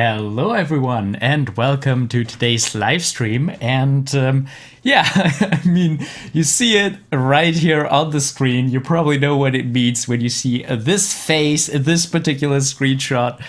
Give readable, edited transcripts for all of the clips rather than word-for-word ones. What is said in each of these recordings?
Hello everyone and welcome to today's live stream. And yeah, I mean, you see it right here on the screen. You probably know what it means when you see this face, this particular screenshot.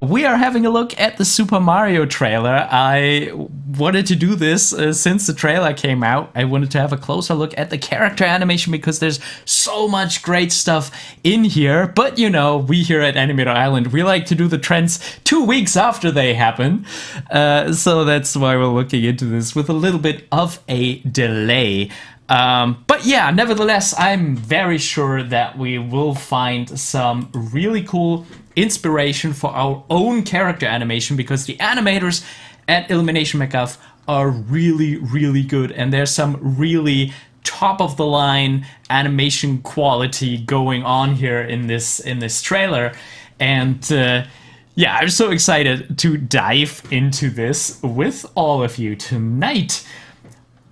We are having a look at the Super Mario trailer. I wanted to do this since the trailer came out. I wanted to have a closer look at the character animation because there's so much great stuff in here. But you know, we here at Animator Island, we like to do the trends 2 weeks after they happen. So that's why we're looking into this with a little bit of a delay. But yeah, nevertheless, I'm very sure that we will find some really cool inspiration for our own character animation, because the animators at Illumination McGuff are really, really good, and there's some really top of the line animation quality going on here in this trailer. And yeah, I'm so excited to dive into this with all of you tonight.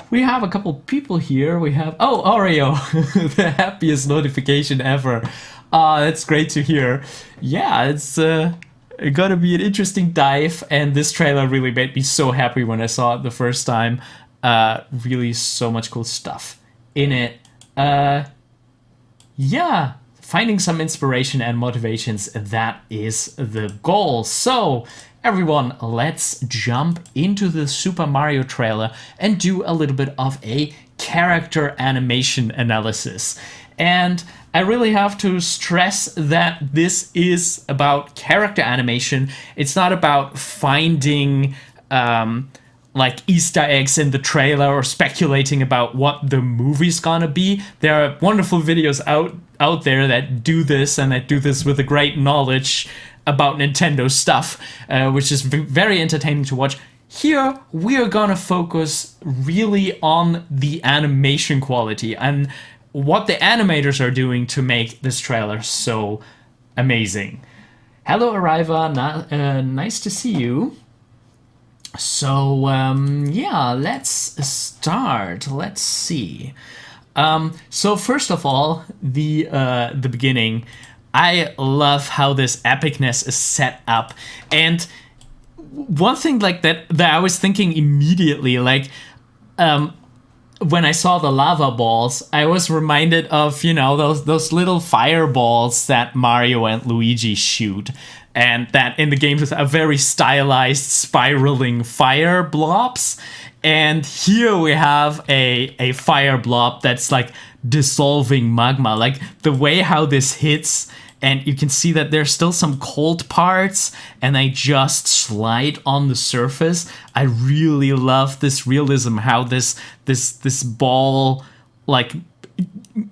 We have a couple people here. We have, oh, Oreo, the happiest notification ever. That's great to hear. Yeah, it's gonna be an interesting dive, and this trailer really made me so happy when I saw it the first time. Really so much cool stuff in it. Yeah, finding some inspiration and motivations, that is the goal. So everyone, let's jump into the Super Mario trailer and do a little bit of a character animation analysis. And I really have to stress that this is about character animation. It's not about finding like Easter eggs in the trailer or speculating about what the movie's gonna be. There are wonderful videos out there that do this, and that do this with a great knowledge about Nintendo stuff, which is very entertaining to watch. Here, we are gonna focus really on the animation quality and what the animators are doing to make this trailer so amazing. Hello, Arriva. Nice to see you. So, yeah, let's start. Let's see. So first of all, the beginning. I love how this epicness is set up. And one thing like that I was thinking immediately, like, when I saw the lava balls, I was reminded of, you know, those little fireballs that Mario and Luigi shoot. And that in the games are very stylized, spiraling fire blobs. And here we have a fire blob that's like dissolving magma. Like the way how this hits, and you can see that there's still some cold parts, and they just slide on the surface. I really love this realism, how this ball like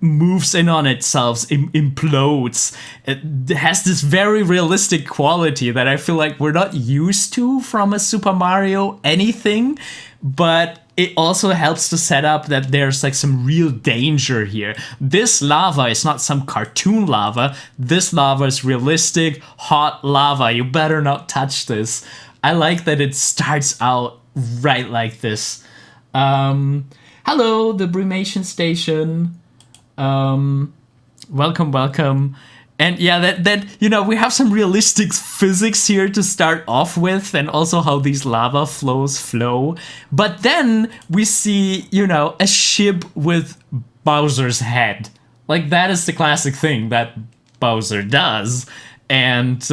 moves in on itself, implodes. It has this very realistic quality that I feel like we're not used to from a Super Mario anything, but it also helps to set up that there's like some real danger here. This lava is not some cartoon lava. This lava is realistic, hot lava. You better not touch this. I like that it starts out right like this. Hello, the Brumation Station. Welcome. And yeah, that you know, we have some realistic physics here to start off with, and also how these lava flows flow. But then we see, you know, a ship with Bowser's head. Like, that is the classic thing that Bowser does. And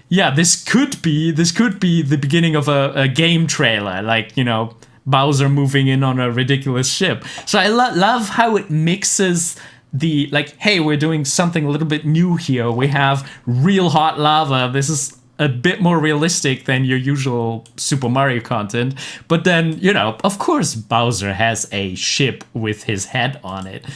yeah, this could be the beginning of a game trailer, like, you know, Bowser moving in on a ridiculous ship. So I love how it mixes the, like, hey, we're doing something a little bit new here. We have real hot lava. This is a bit more realistic than your usual Super Mario content. But then, you know, of course, Bowser has a ship with his head on it.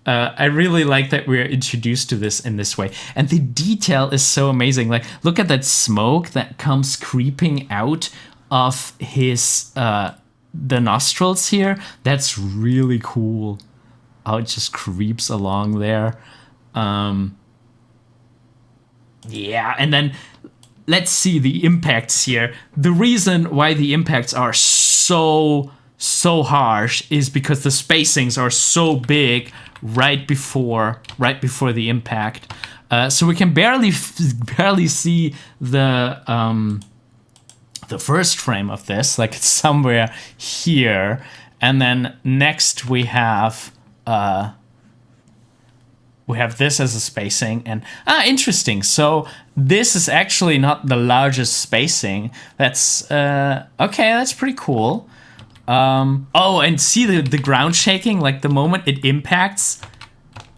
I really like that we're introduced to this in this way. And the detail is so amazing. Like, look at that smoke that comes creeping out of his the nostrils here. That's really cool. How it just creeps along there. Yeah, and then let's see the impacts here. The reason why the impacts are so harsh is because the spacings are so big right before the impact. So we can barely see the the first frame of this, like it's somewhere here, and then next we have this as a spacing, and interesting. So this is actually not the largest spacing. That's okay. That's pretty cool. Oh, and see the ground shaking. Like the moment it impacts,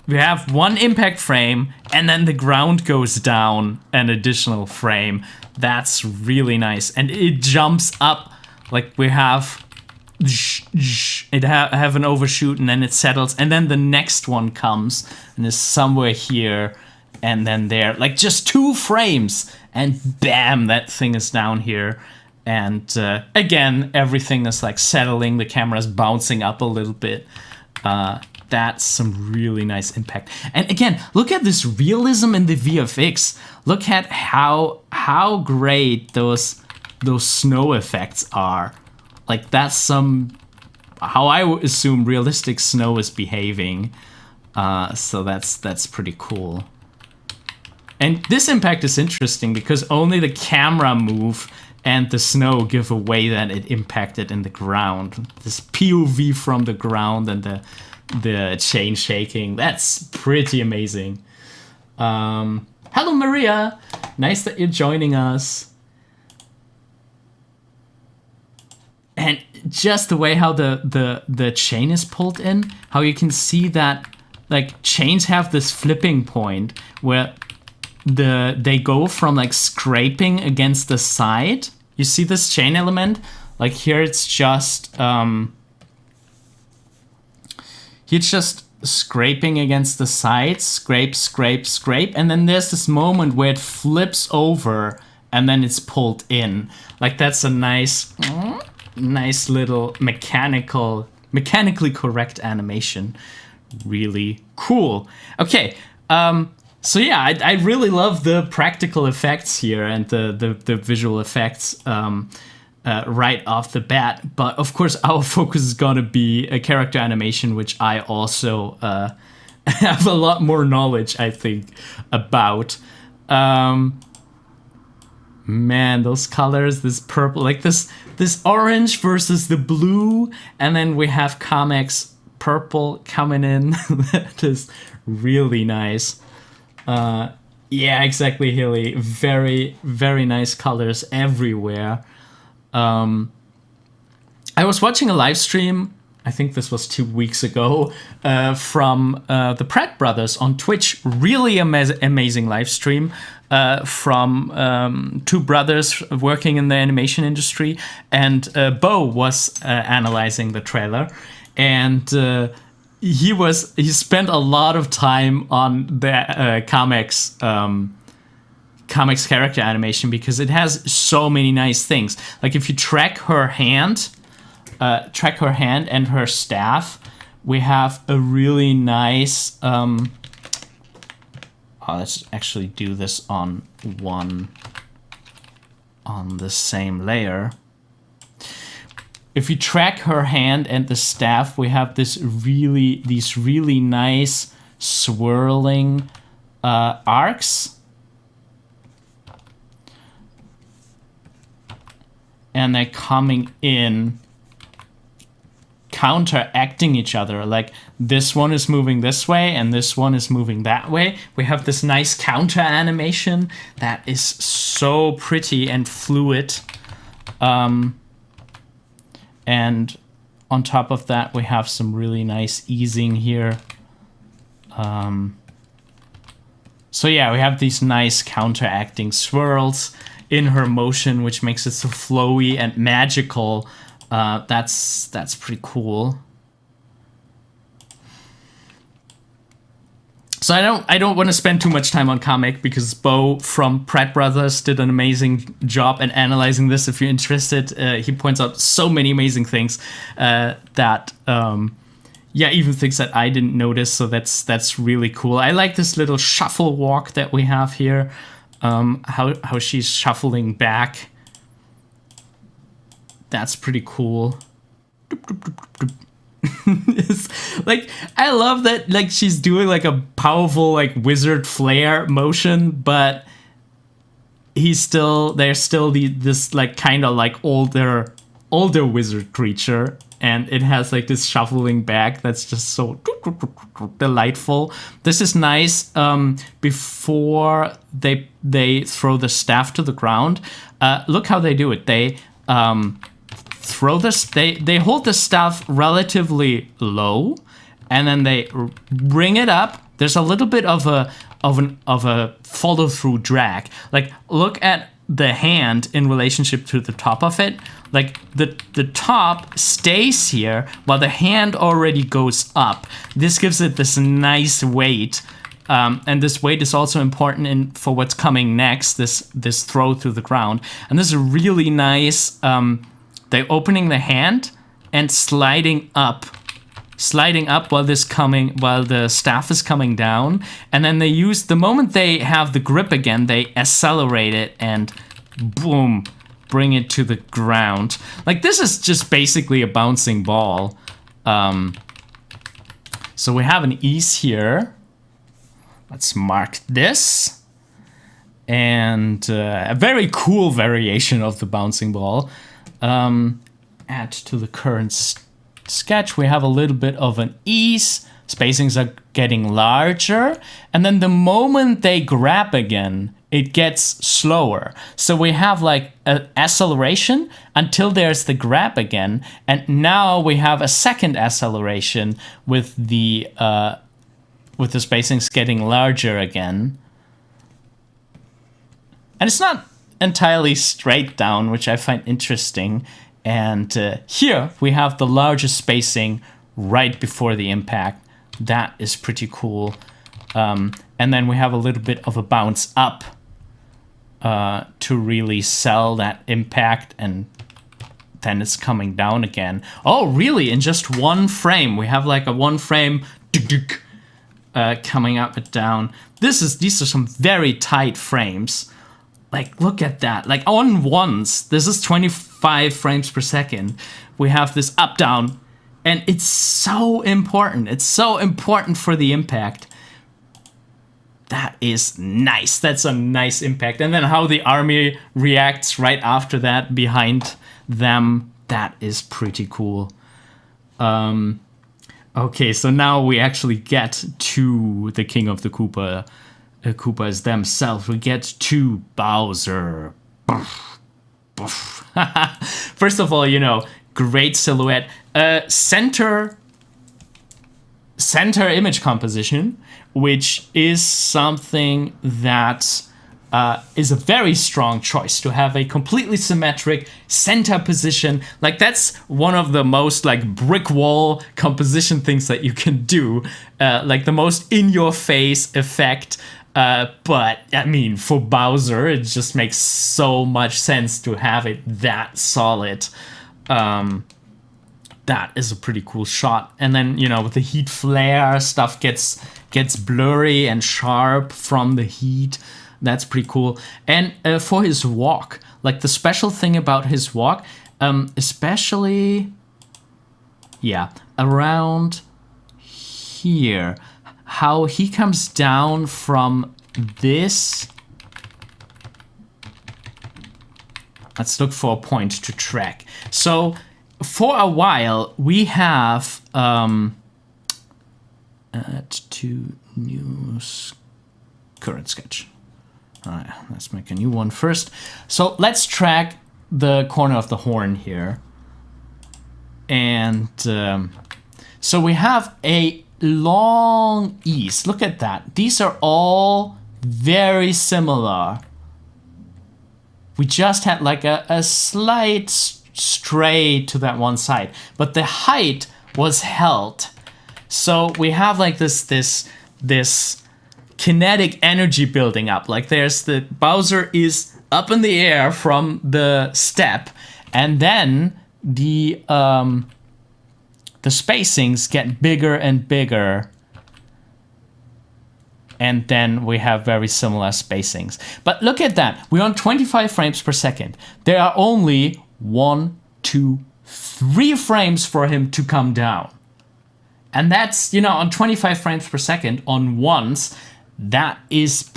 we have one impact frame, and then the ground goes down an additional frame. That's really nice, and it jumps up. Like we have have an overshoot, and then it settles, and then the next one comes and is somewhere here, and then there, like just 2 frames, and bam, that thing is down here. And again, everything is like settling, the camera's bouncing up a little bit. That's some really nice impact. And again, look at this realism in the VFX. Look at how great those snow effects are. Like that's how I would assume realistic snow is behaving. So that's pretty cool. And this impact is interesting because only the camera move and the snow give away that it impacted in the ground. This POV from the ground and the chain shaking, that's pretty amazing. Hello Maria, nice that you're joining us. And just the way how the chain is pulled in, how you can see that like chains have this flipping point where they go from like scraping against the side. You see this chain element? Like here it's just scraping against the side, scrape, scrape, scrape, and then there's this moment where it flips over and then it's pulled in. Like that's a nice little mechanically correct animation. Really cool. Okay, so yeah, I really love the practical effects here and the visual effects right off the bat. But of course, our focus is gonna be a character animation, which I also have a lot more knowledge, I think, about. Man, those colors, this purple, like this orange versus the blue, and then we have Kamek's purple coming in. That is really nice. Yeah, exactly, Hilly. Very, very nice colors everywhere. I was watching a live stream, I think this was 2 weeks ago, from the Pratt brothers on Twitch. Really amazing live stream from 2 brothers working in the animation industry. And Bo was analyzing the trailer. And he spent a lot of time on the Kamek's character animation because it has so many nice things. Like if you track her hand and her staff, we have a really nice let's actually do this on the same layer. If you track her hand and the staff, we have these really nice swirling arcs. And they're coming in, counteracting each other. Like this one is moving this way and this one is moving that way. We have this nice counter animation that is so pretty and fluid. And on top of that, we have some really nice easing here. So yeah, we have these nice counteracting swirls in her motion, which makes it so flowy and magical. That's pretty cool. So I don't want to spend too much time on Kamek because Bo from Pratt Brothers did an amazing job in analyzing this. If you're interested, he points out so many amazing things that even things that I didn't notice. So that's really cool. I like this little shuffle walk that we have here. How she's shuffling back. That's pretty cool. It's like, I love that, like, she's doing like a powerful like wizard flare motion, but there's still this like kind of like older wizard creature, and it has like this shuffling back that's just so delightful. This is nice. Before they throw the staff to the ground, look how they do it. They throw this. They hold the staff relatively low, and then they bring it up. There's a little bit of a follow through drag. Like look at the hand in relationship to the top of it. Like the top stays here while the hand already goes up. This gives it this nice weight, and this weight is also important for what's coming next. This throw through the ground, and this is really nice. They're opening the hand and sliding up while the staff is coming down, and then they use the moment they have the grip again, they accelerate it and boom, bring it to the ground. Like this is just basically a bouncing ball. So we have an ease here. Let's mark this, and a very cool variation of the bouncing ball. Add to the current sketch, we have a little bit of an ease. Spacings are getting larger, and then the moment they grab again, it gets slower. So we have like an acceleration until there's the grab again, and now we have a second acceleration with the spacings getting larger again. And it's not entirely straight down, which I find interesting. And here we have the largest spacing right before the impact. That is pretty cool. And then we have a little bit of a bounce up to really sell that impact, and then it's coming down again. Oh, really? In just one frame, we have like a one frame coming up and down. These are some very tight frames. Like, look at that. Like, on ones, this is 25 frames per second. We have this up, down, and it's so important. It's so important for the impact. That is nice. That's a nice impact. And then how the army reacts right after that behind them, that is pretty cool. Okay, so now we actually get to the King of the Koopas themselves. We get to Bowser. First of all, great silhouette. Center image composition, which is something that is a very strong choice, to have a completely symmetric center position. Like, that's one of the most like brick wall composition things that you can do, like the most in your face effect. But I mean, for Bowser, it just makes so much sense to have it that solid. That is a pretty cool shot. And then, with the heat flare, stuff gets blurry and sharp from the heat. That's pretty cool. And for his walk, like the special thing about his walk, especially, around here, how he comes down from this. Let's look for a point to track. So for a while, we have add to new current sketch. All right, let's make a new one first. So let's track the corner of the horn here. And so we have a long ease. Look at that. These are all very similar. We just had like a slight stray to that one side, but the height was held. So we have like this kinetic energy building up. Like there's the Bowser is up in the air from the step, and then the spacings get bigger and bigger, and then we have very similar spacings. But look at that. We're on 25 frames per second. There are only 1, 2, 3 frames for him to come down. And that's, on 25 frames per second on ones, that is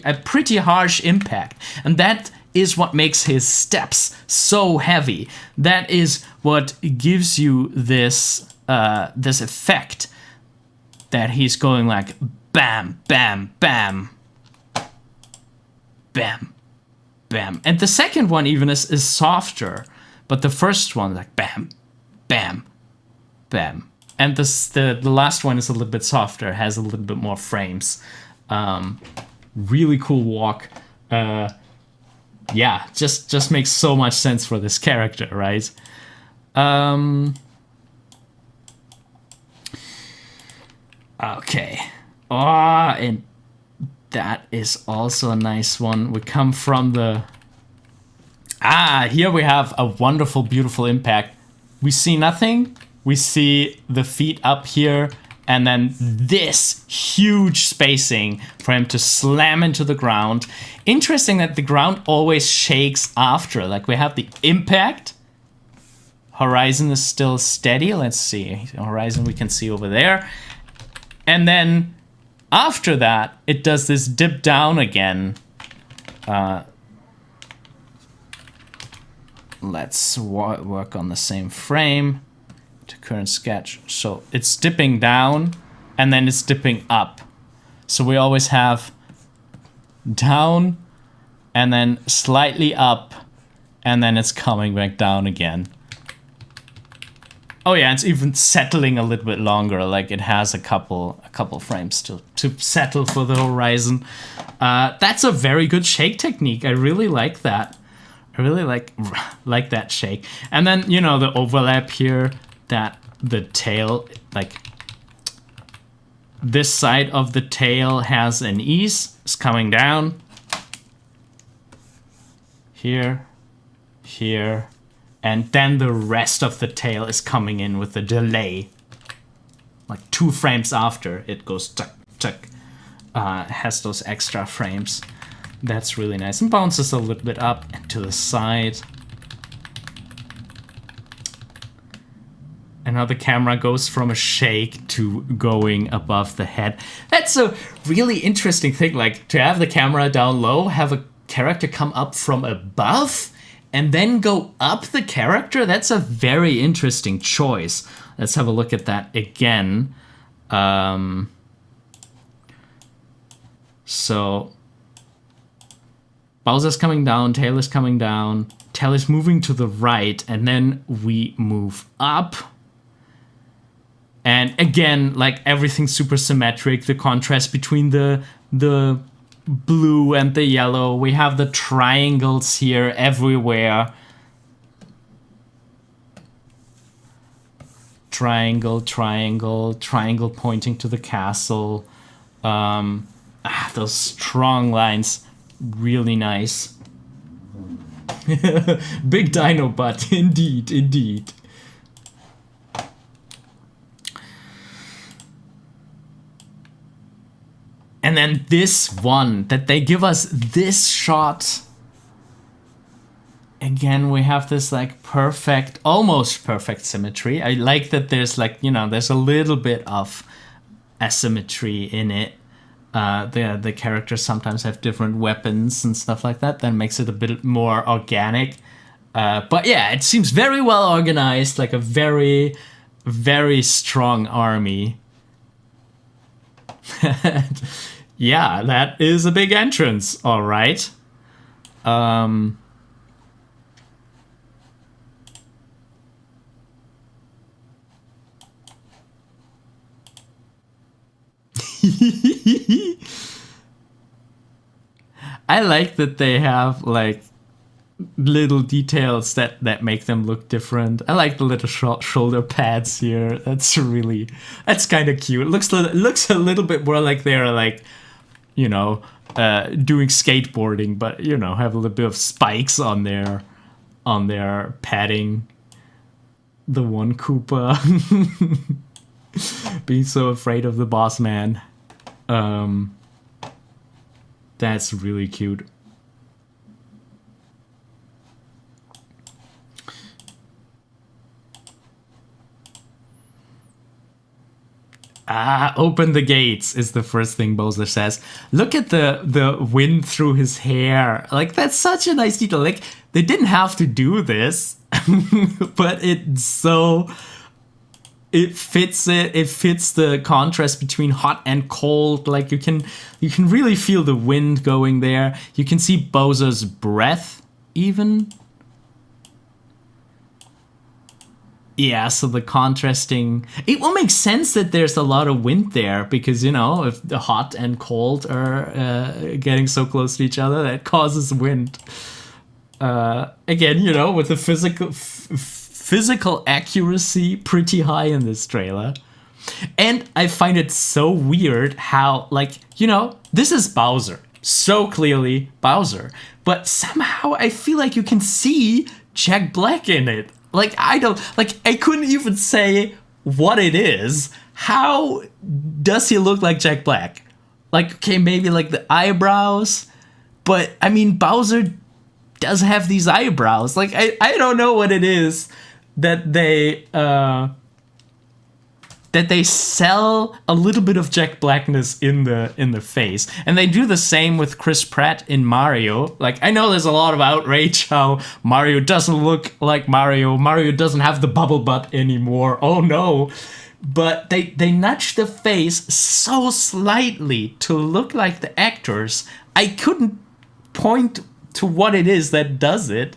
a pretty harsh impact. And that is what makes his steps so heavy. That is what gives you this this effect that he's going like bam, bam, bam, bam, bam. And the second one even is softer, but the first one like bam, bam, bam. And the last one is a little bit softer, has a little bit more frames. Really cool walk. Yeah, just makes so much sense for this character, right? Okay. And that is also a nice one. We come from the... here we have a wonderful, beautiful impact. We see nothing. We see the feet up here, and then this huge spacing for him to slam into the ground. Interesting that the ground always shakes after. Like, we have the impact. Horizon is still steady. Let's see. Horizon we can see over there. And then after that, it does this dip down again. Let's work on the same frame to current sketch. So it's dipping down and then it's dipping up. So we always have down and then slightly up and then it's coming back down again. Oh yeah, it's even settling a little bit longer. Like, it has a couple frames to settle for the horizon. That's a very good shake technique. I really like that. I really like that shake. And then, you know, the overlap here, that the tail, like, this side of the tail has an ease. It's coming down. Here, here. And then the rest of the tail is coming in with a delay. Like 2 frames after it goes tuck, tuck. Has those extra frames. That's really nice. And bounces a little bit up and to the side. And now the camera goes from a shake to going above the head. That's a really interesting thing. Like, to have the camera down low, have a character come up from above, and then go up the character. That's a very interesting choice. Let's have a look at that again. So Bowser's coming down, tail is coming down, tail is moving to the right, and then we move up. And again, like, everything's super symmetric. The contrast between the blue and the yellow. We have the triangles here everywhere. Triangle, triangle, triangle pointing to the castle. Those strong lines, really nice. Big dino butt, indeed, indeed. And then this one, that they give us this shot. Again, we have this like perfect, almost perfect symmetry. I like that there's like, you know, there's a little bit of asymmetry in it. The characters sometimes have different weapons and stuff like that. That makes it a bit more organic. But yeah, it seems very well organized, like a very, very strong army. Yeah, that is a big entrance, all right. I like that they have like little details that make them look different. I like the little shoulder pads here. That's kind of cute. It looks a little bit more like they're like, you know, doing skateboarding, but you know, have a little bit of spikes on their padding. The one Koopa being so afraid of the boss man. That's really cute. Open the gates is the first thing Bowser says. Look at the wind through his hair. Like, that's such a nice detail. Like, they didn't have to do this, but it's so... It fits the contrast between hot and cold. Like, you can really feel the wind going there. You can see Bowser's breath even. Yeah, so the contrasting... It will make sense that there's a lot of wind there because, you know, if the hot and cold are getting so close to each other, that causes wind. Again, you know, with the physical accuracy pretty high in this trailer. And I find it so weird how, like, you know, this is Bowser. So clearly Bowser. But somehow I feel like you can see Jack Black in it. Like, I couldn't even say what it is. How does he look like Jack Black? Like, okay, maybe like the eyebrows. But, I mean, Bowser does have these eyebrows. Like, I don't know what it is that they sell a little bit of Jack Blackness in the face. And they do the same with Chris Pratt in Mario. Like, I know there's a lot of outrage how Mario doesn't look like Mario. Mario doesn't have the bubble butt anymore. Oh no. But they nudge the face so slightly to look like the actors. I couldn't point to what it is that does it.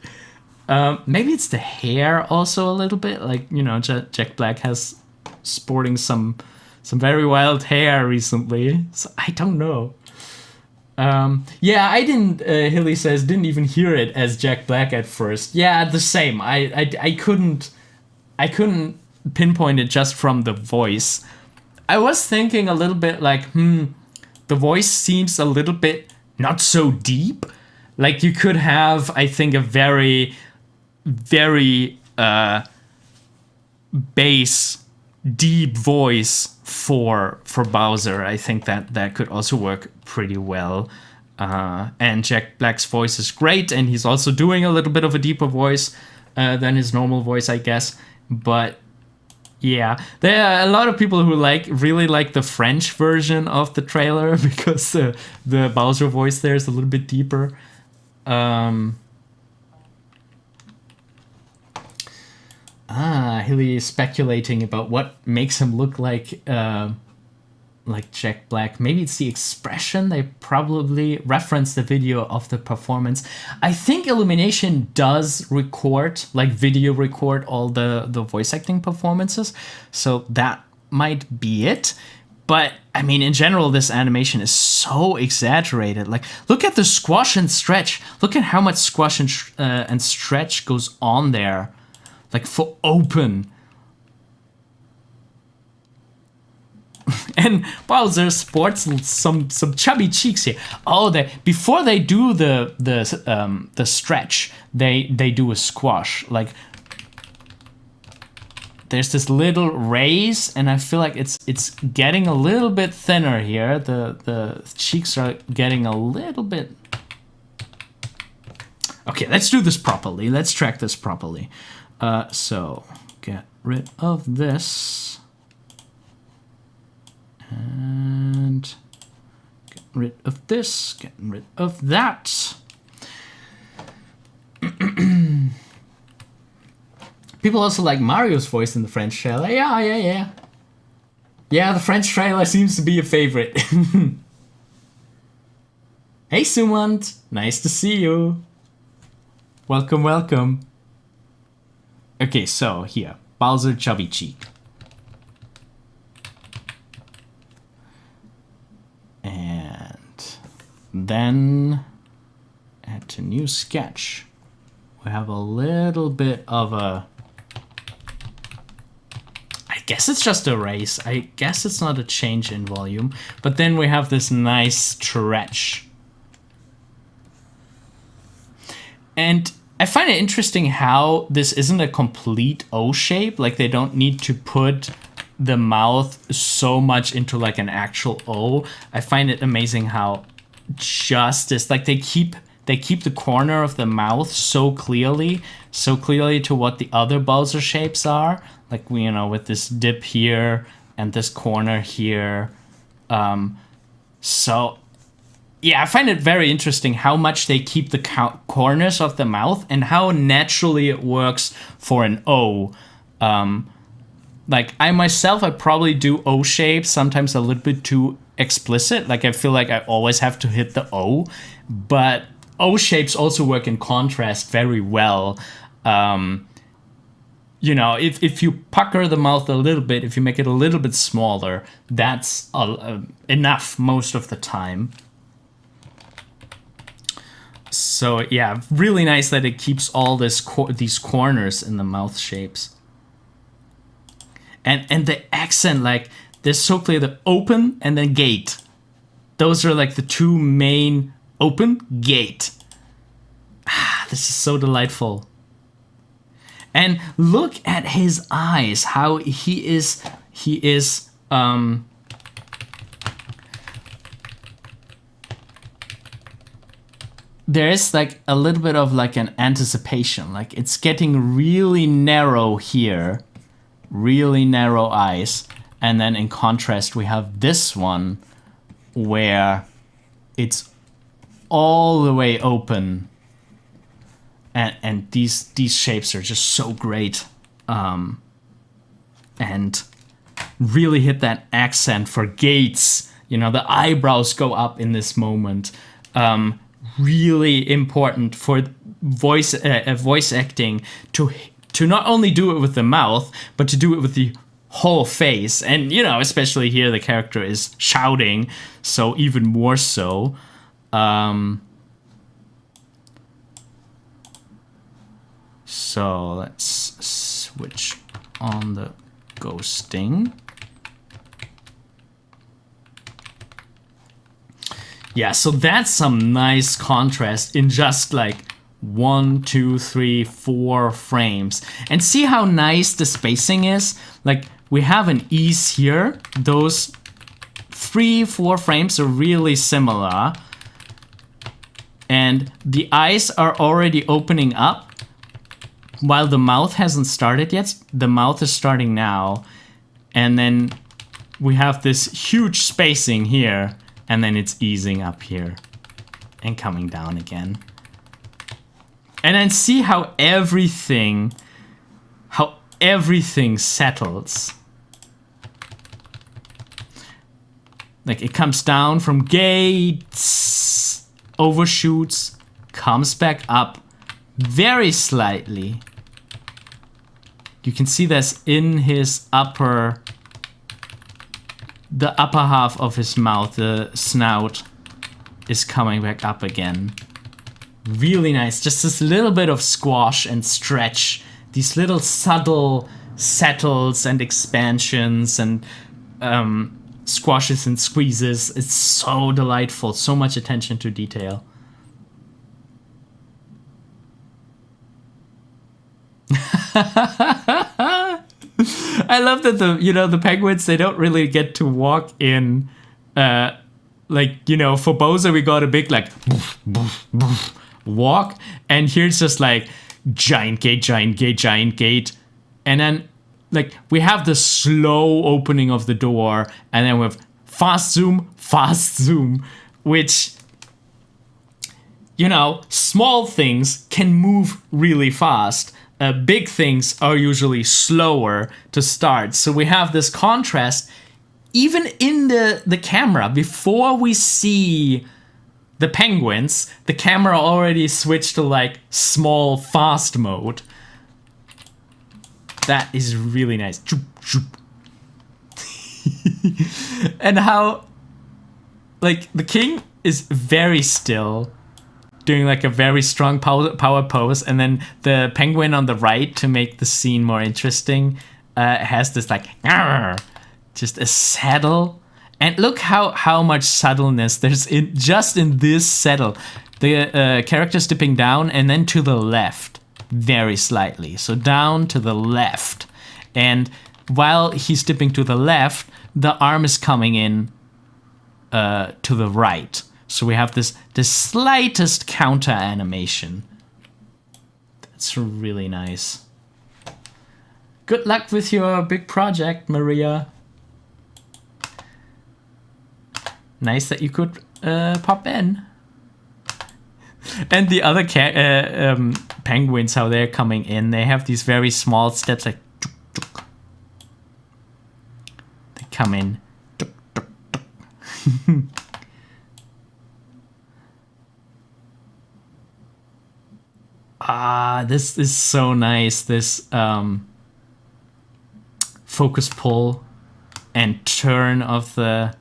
Maybe it's the hair also a little bit. Like, you know, Jack Black has sporting some very wild hair recently. So I don't know. Yeah, I didn't, Hilly says, didn't even hear it as Jack Black at first. Yeah, the same. I couldn't pinpoint it just from the voice. I was thinking a little bit like, the voice seems a little bit not so deep. Like, you could have, I think, a very, very bass, deep voice for Bowser. I think that could also work pretty well. And Jack Black's voice is great, and he's also doing a little bit of a deeper voice than his normal voice, I guess. But yeah, there are a lot of people who really like the French version of the trailer because the Bowser voice there is a little bit deeper. Hilly is speculating about what makes him look like Jack Black. Maybe it's the expression. They probably reference the video of the performance. I think Illumination does video record all the voice acting performances, so that might be it. But, I mean, in general, this animation is so exaggerated. Like, look at the squash and stretch. Look at how much squash and stretch goes on there. Like, for open. And Bowser sports some chubby cheeks here. Oh, before they do the stretch, they do a squash. Like, there's this little raise, and I feel like it's getting a little bit thinner here. The cheeks are getting a little bit... Okay, let's do this properly. Let's track this properly. So, get rid of this. And get rid of this. Get rid of that. People also like Mario's voice in the French trailer. Yeah. Yeah, the French trailer seems to be a favorite. Hey, Sumant. Nice to see you. Welcome. Okay, so here. Bowser chubby cheek. And then add to new sketch. We have a little bit of a... I guess it's just a raise. I guess it's not a change in volume. But then we have this nice stretch. And I find it interesting how this isn't a complete O shape. Like, they don't need to put the mouth so much into like an actual O. I find it amazing how just this, like, they keep the corner of the mouth so clearly to what the other Bowser shapes are. Like, you know, with this dip here, and this corner here. So yeah, I find it very interesting how much they keep the corners of the mouth and how naturally it works for an O. Like I myself, I probably do O shapes, sometimes a little bit too explicit. Like I feel like I always have to hit the O, but O shapes also work in contrast very well. You know, if you pucker the mouth a little bit, if you make it a little bit smaller, that's enough most of the time. So yeah, really nice that it keeps all these corners in the mouth shapes. And the accent, like, they're so clear, the open and then gate. Those are like the two main, open, gate. Ah, this is so delightful. And look at his eyes, how he is, there's like a little bit of like an anticipation, like it's getting really narrow here. Really narrow eyes, and then in contrast we have this one where it's all the way open, and these shapes are just so great, and really hit that accent for gates. You know, the eyebrows go up in this moment. Really important for voice acting to not only do it with the mouth, but to do it with the whole face. And, you know, especially here, the character is shouting, so even more so. So let's switch on the ghosting. Yeah, so that's some nice contrast in just like 1, 2, 3, 4 frames. And see how nice the spacing is? Like, we have an ease here. Those 3, 4 frames are really similar. And the eyes are already opening up while the mouth hasn't started yet. The mouth is starting now. And then we have this huge spacing here. And then it's easing up here and coming down again. And then see how everything settles. Like it comes down from gates, overshoots, comes back up very slightly. You can see this in his the upper half of his mouth, the snout is coming back up again. Really nice. Just this little bit of squash and stretch. These little subtle settles and expansions and squashes and squeezes. It's so delightful. So much attention to detail. I love that the penguins, they don't really get to walk in like, for Bowser we got a big like walk, and here it's just like giant gate, giant gate, giant gate, and then like we have the slow opening of the door, and then we have fast zoom, which, small things can move really fast. Big things are usually slower to start. So we have this contrast even in the camera. Before we see the penguins, the camera already switched to like small fast mode. That is really nice. And how like the king is very still, doing like a very strong power pose, and then the penguin on the right, to make the scene more interesting, has this like just a saddle. And look how much subtleness there's in this saddle. The character's dipping down and then to the left very slightly, so down to the left, and while he's dipping to the left, the arm is coming in to the right. So we have the slightest counter animation. That's really nice. Good luck with your big project, Maria. Nice that you could pop in. And the other penguins, how they're coming in, they have these very small steps, like tuk, tuk. They come in. Tuk, tuk, tuk. This is so nice. This focus pull and turn of the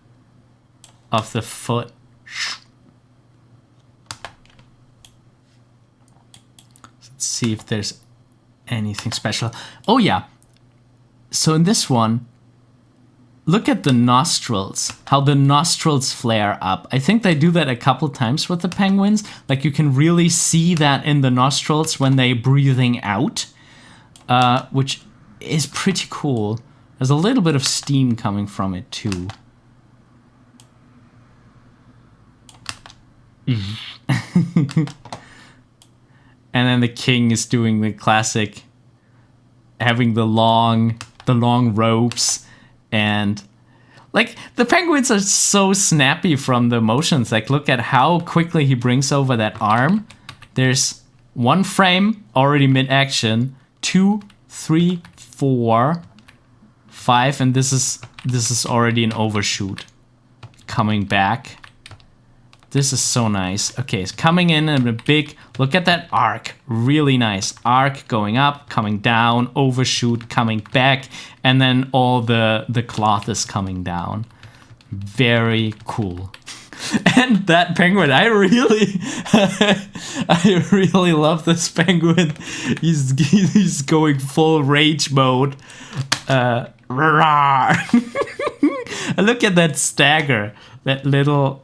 foot. Let's see if there's anything special. Oh yeah. So in this one, look at the nostrils, how the nostrils flare up. I think they do that a couple times with the penguins. Like you can really see that in the nostrils when they're breathing out, which is pretty cool. There's a little bit of steam coming from it too. And then the king is doing the classic, having the long ropes, and like the penguins are so snappy from the motions. Like look at how quickly he brings over that arm. There's 1 frame already mid-action, 2, 3, 4, 5, and this is already an overshoot. Coming back. This is so nice. Okay, it's coming in a big, look at that arc. Really nice. Arc going up, coming down, overshoot, coming back, and then all the cloth is coming down. Very cool. And that penguin, I really love this penguin. He's going full rage mode. And look at that stagger, that little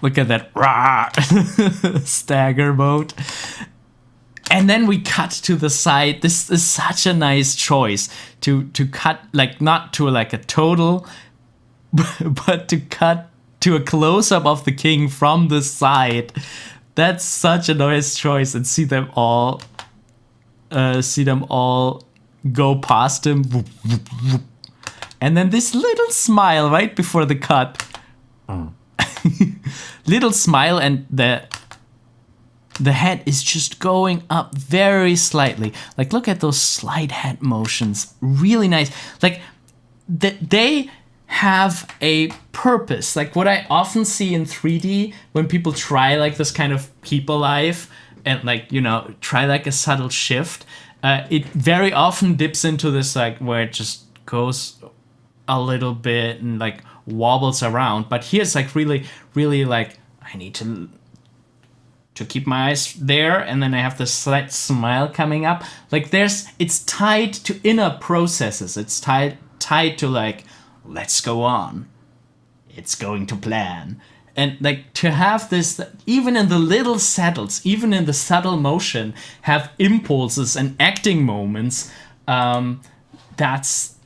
look at that stagger mode. And then we cut to the side. This is such a nice choice to cut, like not to like a total, but to cut to a close-up of the king from the side. That's such a nice choice, and see them all go past him. And then this little smile right before the cut. Little smile, and the head is just going up very slightly. Like look at those slight head motions. Really nice. Like they have a purpose. Like what I often see in 3D when people try like this kind of keep alive and like, you know, try like a subtle shift. It very often dips into this like where it just goes a little bit and like wobbles around. But here's like really like I need to keep my eyes there, and then I have this slight smile coming up. Like it's tied to inner processes. It's tied to like, let's go on. It's going to plan. And like to have this, even in the little settles, even in the subtle motion, have impulses and acting moments. That's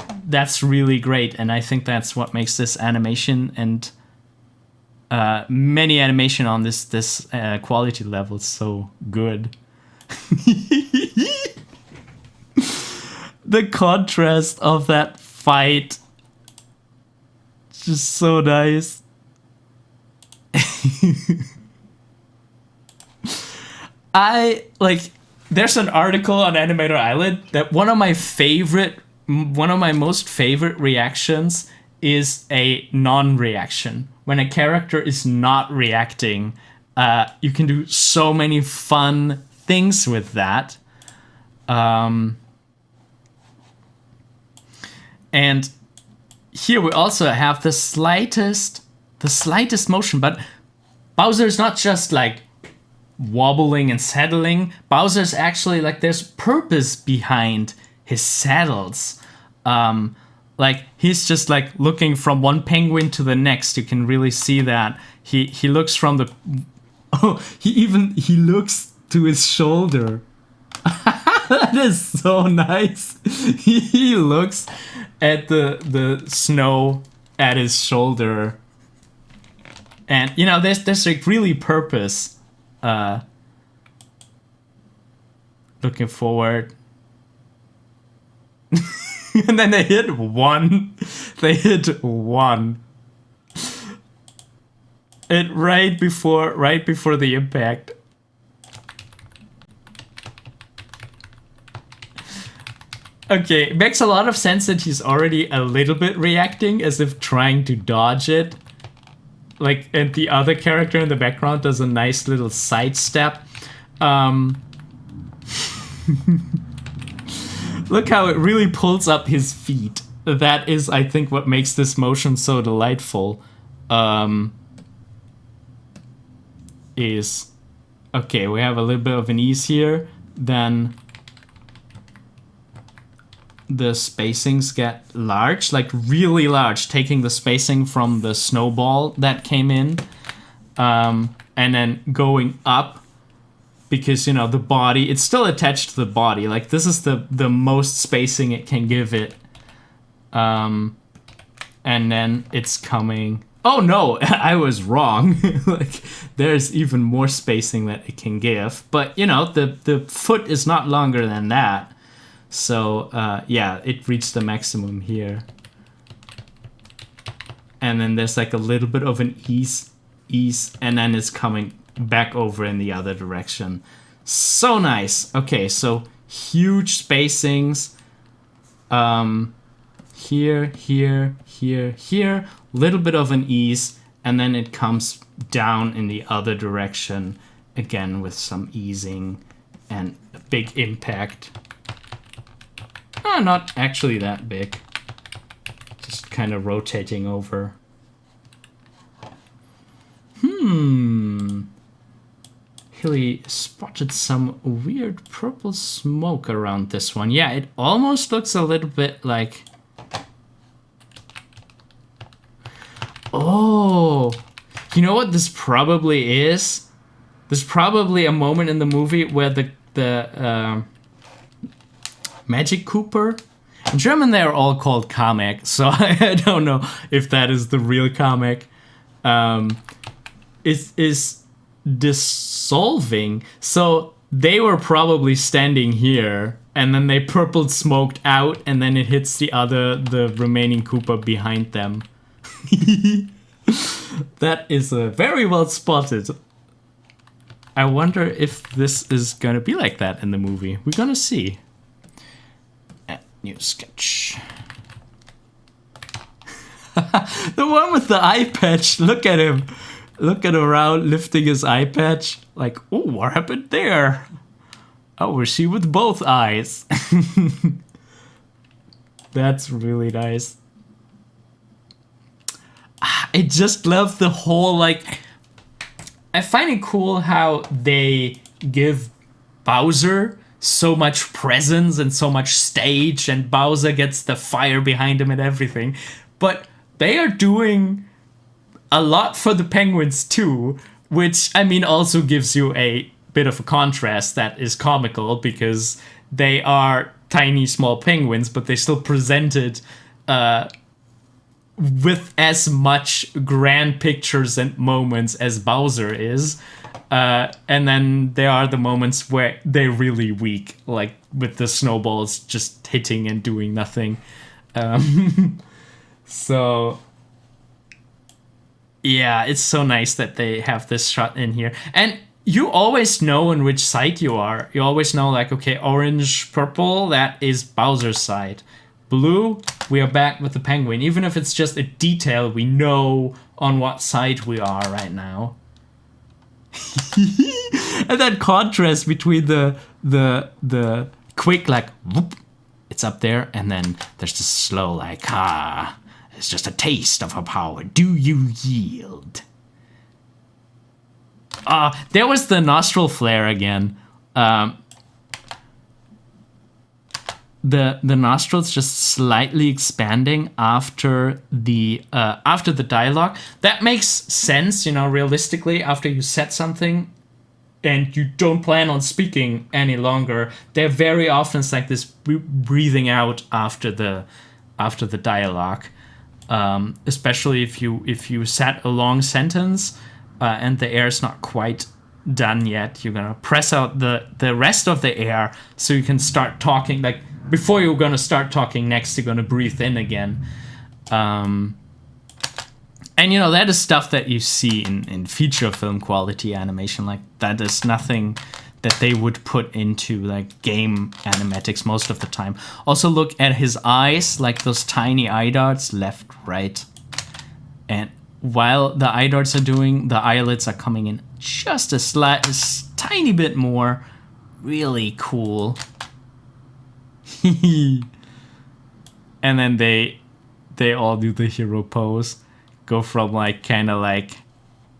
really great, and I think that's what makes this animation and many animation on this quality level so good. The contrast of that fight, just so nice. There's an article on Animator Island that one of my most favorite reactions is a non-reaction. When a character is not reacting, you can do so many fun things with that. And here we also have the slightest motion, but Bowser's not just like wobbling and settling. Bowser's actually like there's purpose behind his saddles. Like he's just like looking from one penguin to the next. You can really see that he looks from the he looks to his shoulder. That is so nice. He looks at the snow at his shoulder, and you know there's like really purpose. Looking forward. And then they hit one. They hit one. It right before the impact. Okay, it makes a lot of sense that he's already a little bit reacting as if trying to dodge it. Like, and the other character in the background does a nice little sidestep. Look how it really pulls up his feet. That is, I think, what makes this motion so delightful. Is... Okay, we have a little bit of an ease here. Then... the spacings get large, like really large, taking the spacing from the snowball that came in, and then going up, because, you know, the body, it's still attached to the body. Like, this is the most spacing it can give it. And then it's coming... Oh no, I was wrong. Like, there's even more spacing that it can give. But, you know, the foot is not longer than that. So, yeah, it reached the maximum here. And then there's like a little bit of an ease, and then it's coming back over in the other direction. So nice. Okay, so huge spacings. Here, here, here, here. Little bit of an ease, and then it comes down in the other direction. Again, with some easing and a big impact. Oh, not actually that big. Just kind of rotating over. Hilly spotted some weird purple smoke around this one. Yeah, it almost looks a little bit like... Oh! You know what this probably is? There's probably a moment in the movie where the Magic Cooper. In German, they are all called Kamek, so I don't know if that is the real Kamek. Is dissolving. So they were probably standing here, and then they purple smoked out, and then it hits the remaining Koopa behind them. That is very well spotted. I wonder if this is gonna be like that in the movie. We're gonna see. New sketch. The one with the eye patch. Look at him. Looking around, lifting his eye patch. Like, oh, what happened there? Oh, was she with both eyes? That's really nice. I just love the whole, like... I find it cool how they give Bowser so much presence and so much stage, and Bowser gets the fire behind him and everything. But they are doing a lot for the penguins too, which, I mean, also gives you a bit of a contrast that is comical, because they are tiny, small penguins, but they still presented with as much grand pictures and moments as Bowser is. And then there are the moments where they're really weak, like with the snowballs just hitting and doing nothing. So, yeah, it's so nice that they have this shot in here. And you always know on which side you are. You always know, like, okay, orange, purple, that is Bowser's side. Blue, we are back with the penguin. Even if it's just a detail, we know on what side we are right now. And that contrast between the quick, like, whoop, it's up there, and then there's this slow, like, it's just a taste of her power. Do you yield? There was the nostril flare again. The nostrils just slightly expanding after the dialogue. That makes sense, you know, realistically. After you set something and you don't plan on speaking any longer, they're very often it's like this breathing out after the dialogue. Especially if you set a long sentence and the air is not quite done yet, you're gonna press out the rest of the air so you can start talking. Like, before you're gonna start talking next, you're gonna breathe in again. And you know, that is stuff that you see in feature film quality animation. Like, that is nothing that they would put into like game animatics most of the time. Also look at his eyes, like those tiny eye dots, left, right. And while the eye dots are doing, the eyelids are coming in just a tiny bit more. Really cool. And then they all do the hero pose. Go from like kind of like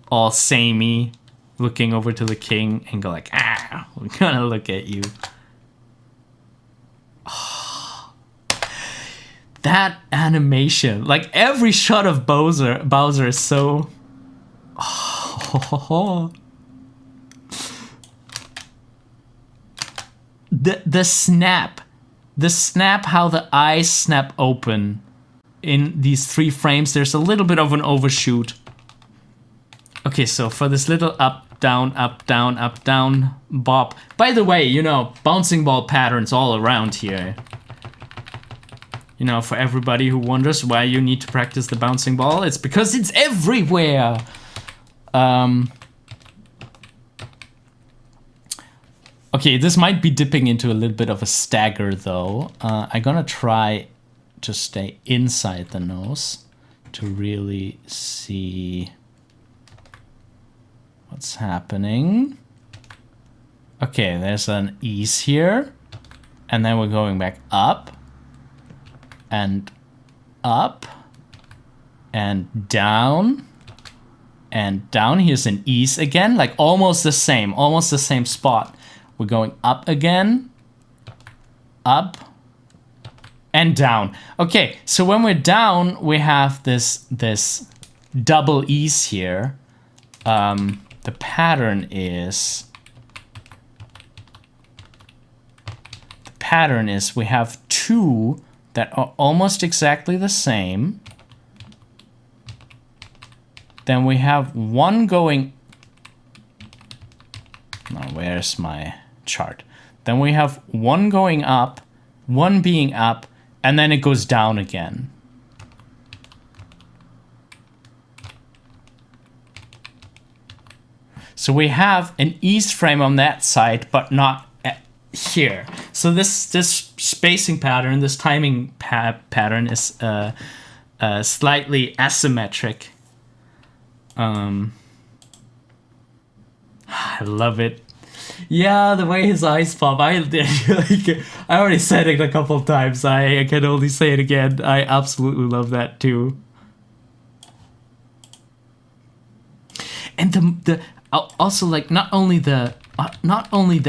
all samey, looking over to the king, and go like, ah, we're gonna look at you. Oh, that animation, like every shot of Bowser is so. Oh. The snap, how the eyes snap open in these 3 frames. There's a little bit of an overshoot. Okay, so for this little up, down, bop. By the way, you know, bouncing ball patterns all around here. You know, for everybody who wonders why you need to practice the bouncing ball, it's because it's everywhere. Okay, this might be dipping into a little bit of a stagger though. I'm gonna try to stay inside the nose to really see what's happening. Okay, there's an ease here. And then we're going back up. And up. And down. And down. Here's an ease again. Like almost the same spot. We're going up again. Up. And down. Okay, so when we're down, we have this double ease here. The pattern is we have 2 that are almost exactly the same. Then we have 1 going. Now, where's my chart? Then we have 1 going up, 1 being up, and then it goes down again. So we have an ease frame on that side, but not here. So this spacing pattern, this timing pattern is slightly asymmetric. I love it. Yeah, the way his eyes pop. I already said it a couple of times. I can only say it again. I absolutely love that too. And the also, like, not only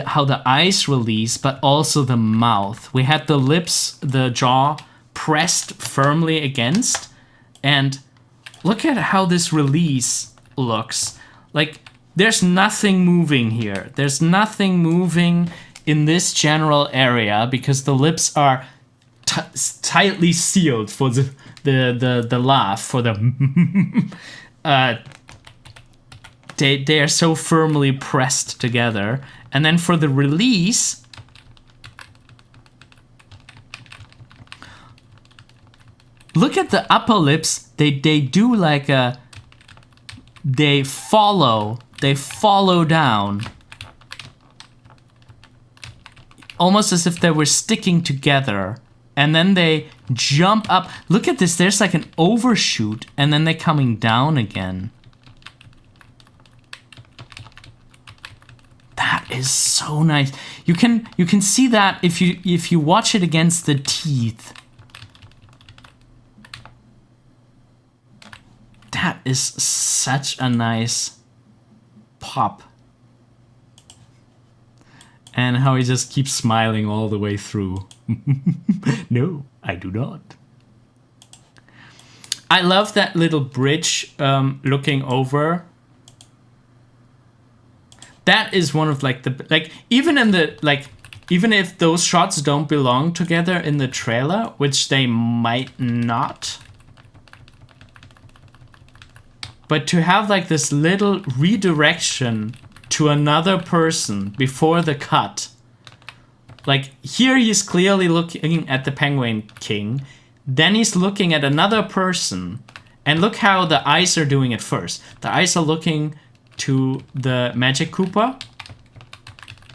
how the eyes release, but also the mouth. We had the lips, the jaw pressed firmly against, and look at how this release looks. Like, there's nothing moving here. There's nothing moving in this general area because the lips are tightly sealed for the laugh, for the they are so firmly pressed together. And then for the release, look at the upper lips. They do like a, they follow down, almost as if they were sticking together, and then they jump up. Look at this, there's like an overshoot, and then they're coming down again. That is so nice. You can see that if you watch it against the teeth. That is such a nice pop. And how he just keeps smiling all the way through. No, I do not. I love that little bridge looking over. That is one of like the, like, even in the, like, even if those shots don't belong together in the trailer, which they might not, but to have like this little redirection to another person before the cut, Like, here he's clearly looking at the Penguin King. Then he's looking at another person. And look how the eyes are doing it first. The eyes are looking to the Magic Koopa.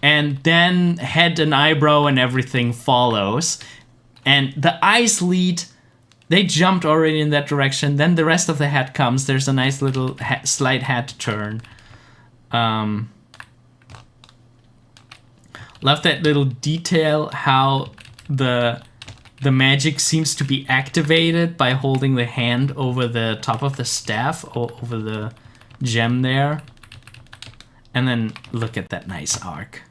And then head and eyebrow and everything follows. And the eyes lead. They jumped already in that direction. Then the rest of the head comes. There's a nice little slight head turn. Love that little detail, how the magic seems to be activated by holding the hand over the top of the staff, or over the gem there. And then look at that nice arc.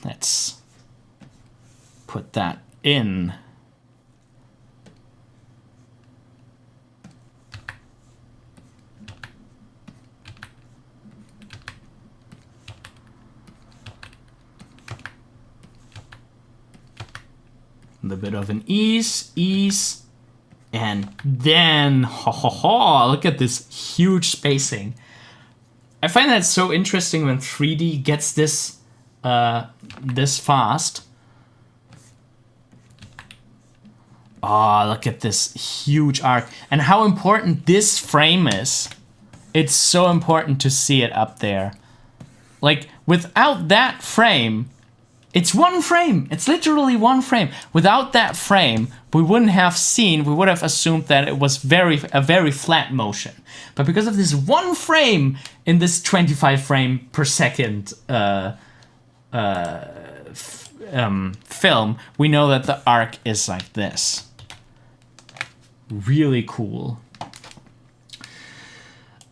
Let's put that in. A bit of an ease, and then, look at this huge spacing. I find that so interesting when 3D gets this this fast. Oh, look at this huge arc, and how important this frame is. It's so important to see it up there. Like, without that frame, it's one frame. It's literally one frame. Without that frame, we wouldn't have seen, we would have assumed that it was a very flat motion. But because of this one frame in this 25 frame per second film, we know that the arc is like this. Really cool.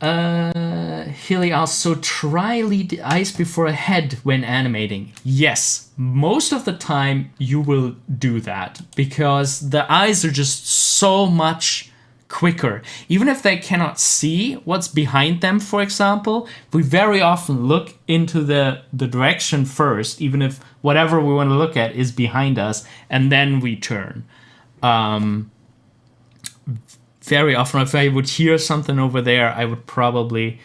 Hilly asks, so try lead the eyes before a head when animating. Yes, most of the time you will do that because the eyes are just so much quicker. Even if they cannot see what's behind them, for example, we very often look into the direction first, even if whatever we want to look at is behind us, and then we turn. Very often, if I would hear something over there, I would probably...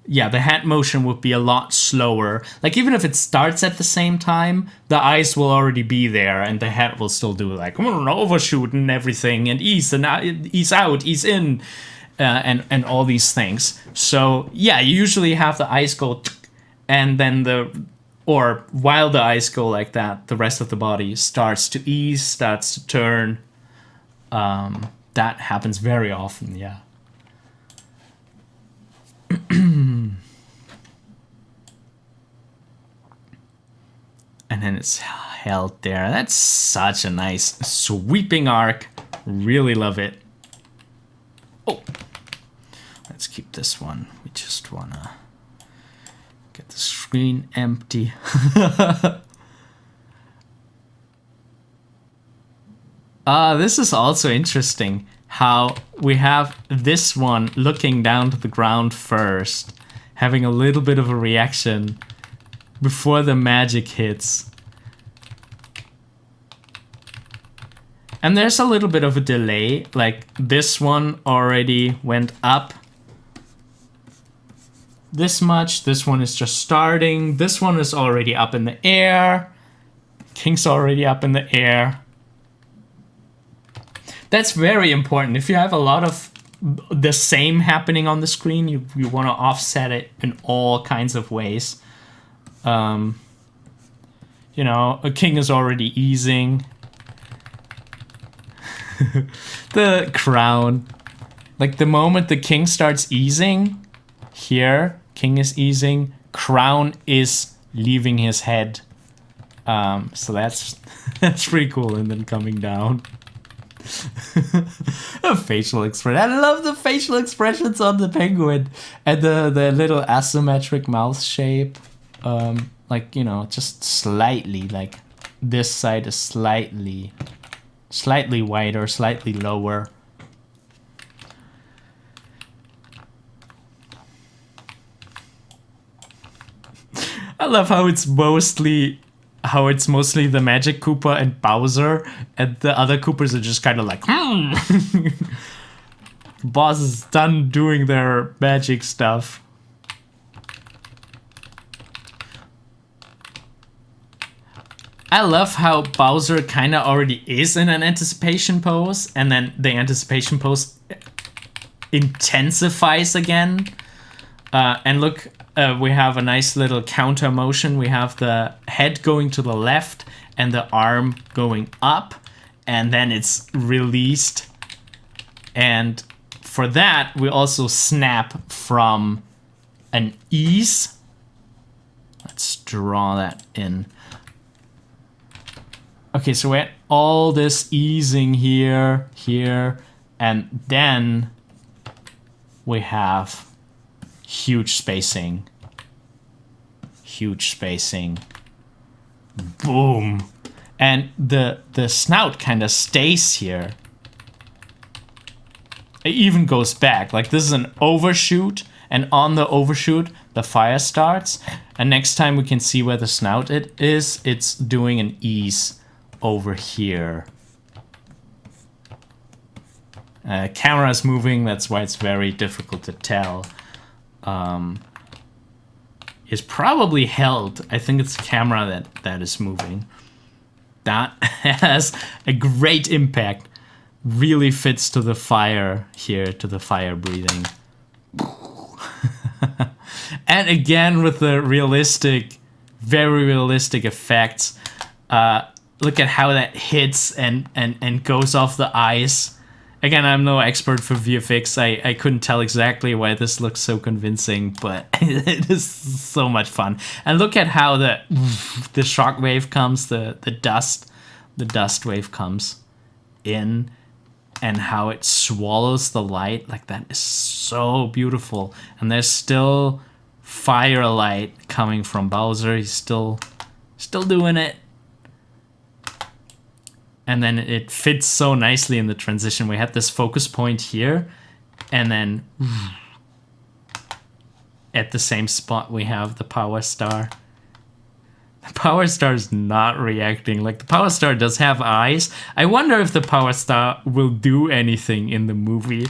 Yeah, the hand motion would be a lot slower. Like, even if it starts at the same time, the eyes will already be there, and the head will still do, like, overshoot and everything, and ease out, ease in, and all these things. So, yeah, you usually have the eyes go... And then or while the eyes go like that, the rest of the body starts to ease, starts to turn. That happens very often, yeah. And then it's held there. That's such a nice sweeping arc. Really love it. Oh, let's keep this one. We just wanna get the screen empty. This is also interesting, how we have this one looking down to the ground first, having a little bit of a reaction before the magic hits. And there's a little bit of a delay, like this one already went up this much, this one is just starting, this one is already up in the air, King's already up in the air. That's very important. If you have a lot of the same happening on the screen, you want to offset it in all kinds of ways. You know, a king is already easing. The crown. Like, the moment the king starts easing, here, king is easing, crown is leaving his head. So that's pretty cool, and then coming down. A facial expression. I love the facial expressions on the penguin, and the little asymmetric mouth shape. Like, you know, just slightly, like this side is slightly wider, slightly lower. I love how it's mostly the Magic Koopa and Bowser, and the other Koopas are just kind of like, The boss is done doing their magic stuff. I love how Bowser kind of already is in an anticipation pose, and then the anticipation pose intensifies again. And look, we have a nice little counter motion. We have the head going to the left and the arm going up, and then it's released. And for that, we also snap from an ease. Let's draw that in. Okay, so we had all this easing here, and then we have huge spacing. Boom. And the snout kind of stays here. It even goes back. Like, this is an overshoot, and on the overshoot, the fire starts. And next time we can see where the snout it's doing an ease over here. Camera's moving, that's why it's very difficult to tell. It's probably held. I think it's the camera that is moving. That has a great impact. Really fits to the fire here, to the fire breathing. And again with the realistic, very realistic effects. Look at how that hits and goes off the ice. Again, I'm no expert for VFX. I couldn't tell exactly why this looks so convincing, but it is so much fun. And look at how the shock wave comes, the dust wave comes in, and how it swallows the light. Like, that is so beautiful. And there's still firelight coming from Bowser. He's still doing it. And then it fits so nicely in the transition. We have this focus point here, and then at the same spot we have the Power Star. The Power Star is not reacting. Like, the Power Star does have eyes. I wonder if the Power Star will do anything in the movie.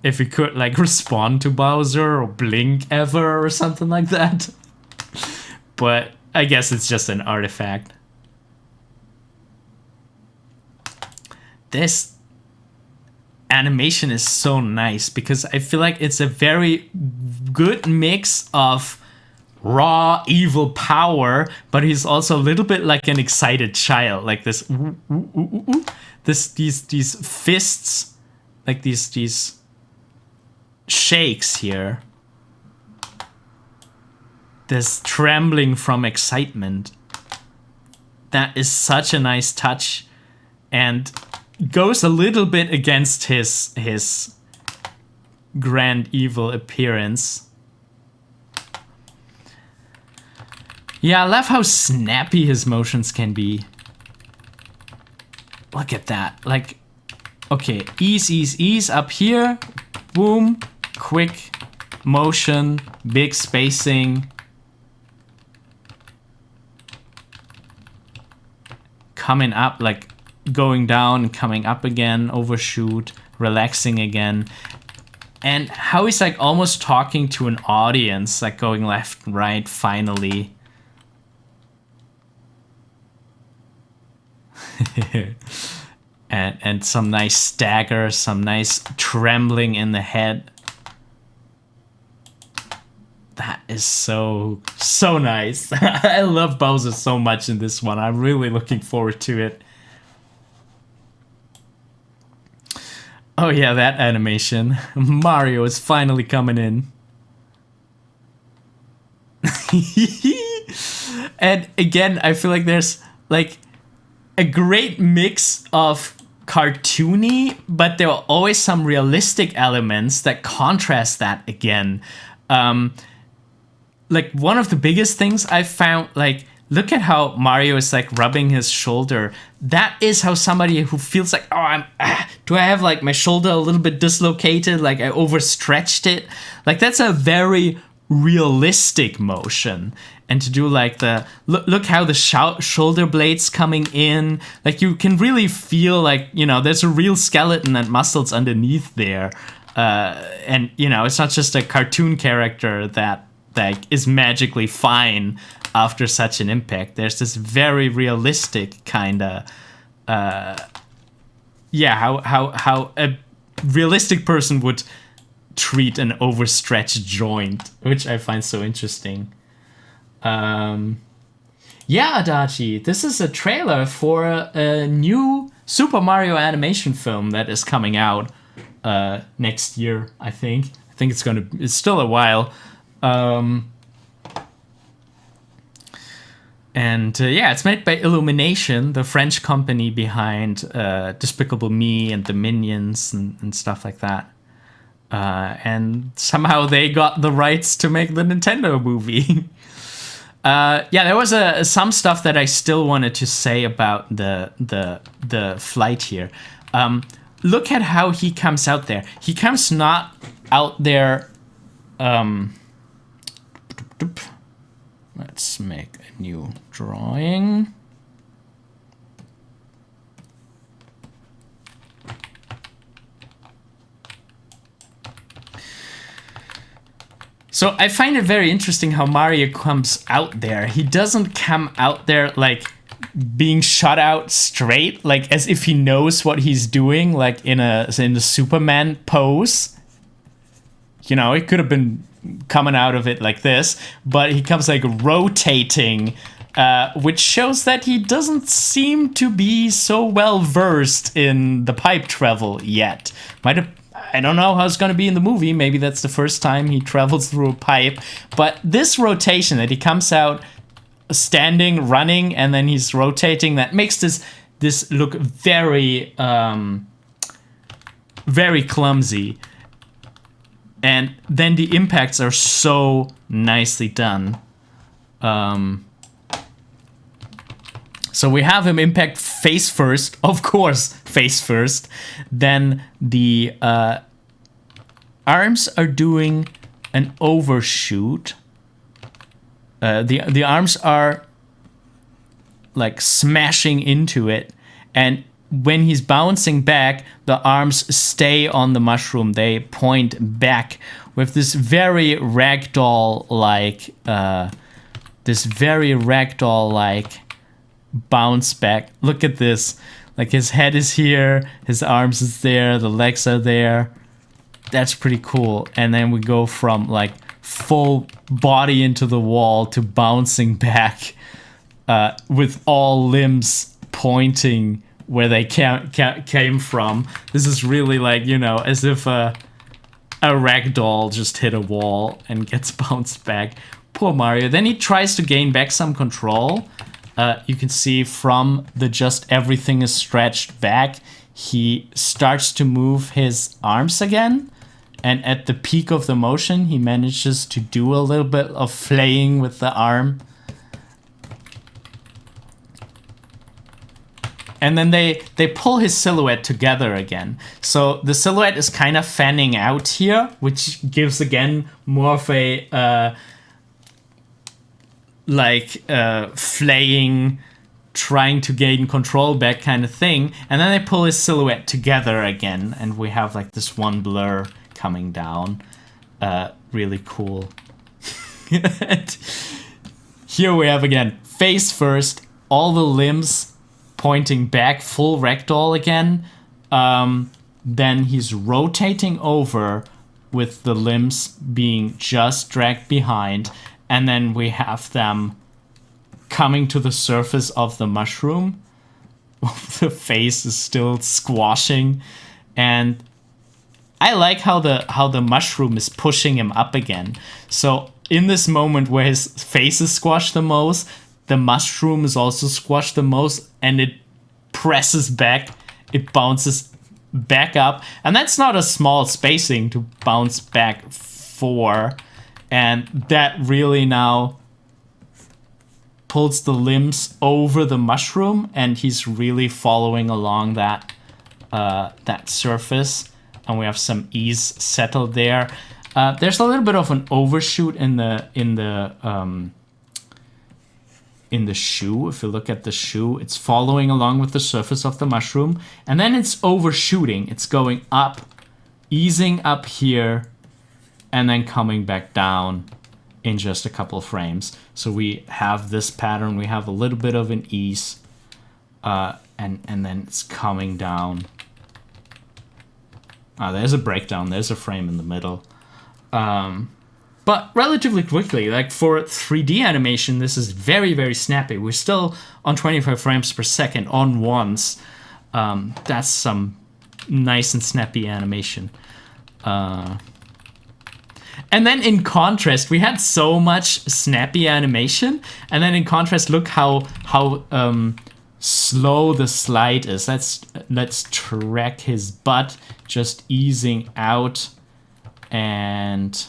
If it could, like, respond to Bowser or blink ever or something like that. But I guess it's just an artifact. This animation is so nice because I feel like it's a very good mix of raw evil power, but he's also a little bit like an excited child, like this these fists, like these shakes here, this trembling from excitement. That is such a nice touch, and goes a little bit against his grand evil appearance. Yeah, I love how snappy his motions can be. Look at that. Like, okay, ease up here. Boom. Quick motion. Big spacing. Coming up, like, going down and coming up again, overshoot, relaxing again. And how he's like almost talking to an audience, like going left and right, finally. and some nice stagger, some nice trembling in the head. That is so nice. I love Bowser so much in this one. I'm really looking forward to it. Oh yeah, that animation. Mario is finally coming in. And again, I feel like there's like a great mix of cartoony, but there are always some realistic elements that contrast that again. Like, one of the biggest things I found, like, look at how Mario is like rubbing his shoulder. That is how somebody who feels like, oh, do I have like my shoulder a little bit dislocated? Like, I overstretched it. Like, that's a very realistic motion. And to do like the, look how the shoulder blades coming in. Like, you can really feel like, you know, there's a real skeleton and muscles underneath there. And, you know, it's not just a cartoon character that like is magically fine after such an impact. There's this very realistic kind of how a realistic person would treat an overstretched joint, which I find so interesting. Yeah, Adachi, this is a trailer for a new Super Mario animation film that is coming out next year, I think. I think it's still a while. It's made by Illumination, the French company behind Despicable Me and the Minions and stuff like that. And somehow they got the rights to make the Nintendo movie. There was some stuff that I still wanted to say about the flight here. Look at how he comes out there. He comes not out there. Let's make a new drawing. So I find it very interesting how Mario comes out there. He doesn't come out there like being shot out straight, like as if he knows what he's doing, like in the Superman pose. You know, it could have been coming out of it like this, but he comes like rotating, which shows that he doesn't seem to be so well versed in the pipe travel yet. I don't know how it's going to be in the movie. Maybe that's the first time he travels through a pipe. But this rotation that he comes out standing, running, and then he's rotating, that makes this look very, very clumsy. And then the impacts are so nicely done. So we have him impact face first, of course, face first. Then the arms are doing an overshoot. The arms are like smashing into it, and when he's bouncing back, the arms stay on the mushroom. They point back with this very ragdoll-like, bounce back. Look at this. Like his head is here, his arms is there, the legs are there. That's pretty cool. And then we go from like full body into the wall to bouncing back with all limbs pointing where they came from. This is really like, you know, as if a ragdoll just hit a wall and gets bounced back. Poor Mario. Then he tries to gain back some control. You can see from the just everything is stretched back, he starts to move his arms again. And at the peak of the motion, he manages to do a little bit of flaying with the arm. And then they pull his silhouette together again. So the silhouette is kind of fanning out here, which gives again more of a flaying, trying to gain control back kind of thing. And then they pull his silhouette together again, and we have like this one blur coming down. Really cool. And here we have again face first, all the limbs pointing back, full ragdoll again. Then he's rotating over with the limbs being just dragged behind, and then we have them coming to the surface of the mushroom. The face is still squashing, and I like how the mushroom is pushing him up again. So in this moment where his face is squashed the most, the mushroom is also squashed the most, and it presses back, it bounces back up. And that's not a small spacing to bounce back for. And that really now pulls the limbs over the mushroom, and he's really following along that surface. And we have some ease settled there. There's a little bit of an overshoot in the shoe. If you look at the shoe, it's following along with the surface of the mushroom, and then it's overshooting. It's going up, easing up here, and then coming back down in just a couple of frames. So we have this pattern, we have a little bit of an ease, and then it's coming down. There's a breakdown, there's a frame in the middle. But relatively quickly, like for 3D animation, this is very, very snappy. We're still on 25 frames per second on once. That's some nice and snappy animation. And then in contrast, we had so much snappy animation, and then in contrast, look how slow the slide is. Let's track his butt just easing out and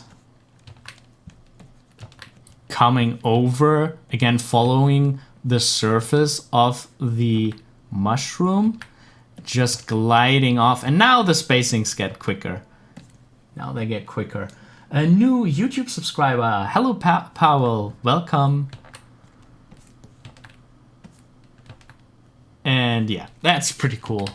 coming over, again following the surface of the mushroom, just gliding off. And now the spacings get quicker. Now they get quicker. A new YouTube subscriber. Hello, Powell. Welcome. And yeah, that's pretty cool.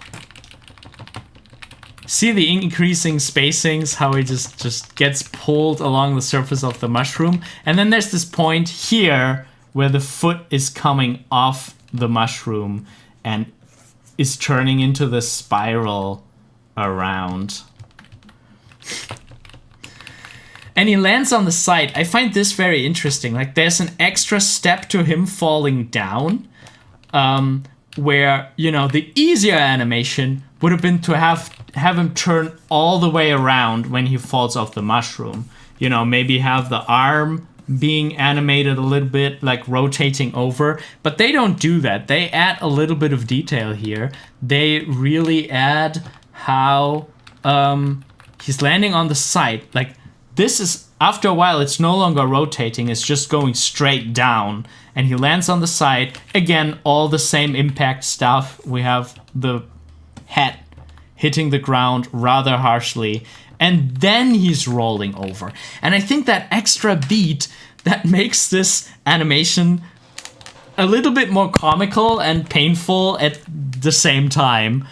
See the increasing spacings, how it just gets pulled along the surface of the mushroom. And then there's this point here where the foot is coming off the mushroom and is turning into the spiral around. And he lands on the side. I find this very interesting. Like, there's an extra step to him falling down, where, you know, the easier animation would have been to have him turn all the way around when he falls off the mushroom. You know, maybe have the arm being animated a little bit, like rotating over. But they don't do that. They add a little bit of detail here. They really add how he's landing on the side. Like, this is, after a while, it's no longer rotating. It's just going straight down. And he lands on the side. Again, all the same impact stuff. We have the head hitting the ground rather harshly. And then he's rolling over. And I think that extra beat that makes this animation a little bit more comical and painful at the same time.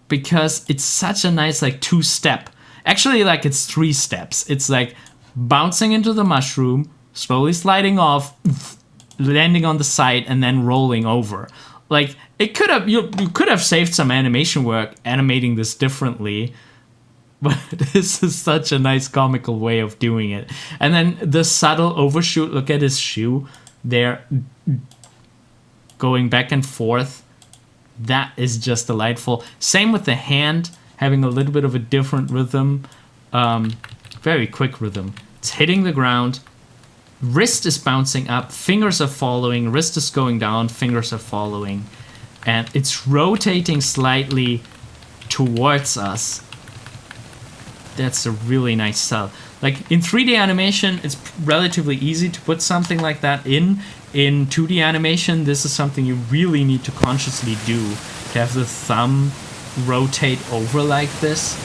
Because it's such a nice, like, two-step. Actually, like, it's three steps. It's like bouncing into the mushroom, slowly sliding off, landing on the side, and then rolling over. Like, it could have, you could have saved some animation work animating this differently, but this is such a nice comical way of doing it. And then the subtle overshoot, look at his shoe there, going back and forth. That is just delightful. Same with the hand, having a little bit of a different rhythm. Very quick rhythm. It's hitting the ground. Wrist is bouncing up. Fingers are following. Wrist is going down. Fingers are following. And it's rotating slightly towards us. That's a really nice style. Like, in 3D animation, it's relatively easy to put something like that in. In 2D animation, this is something you really need to consciously do. To have the thumb rotate over like this.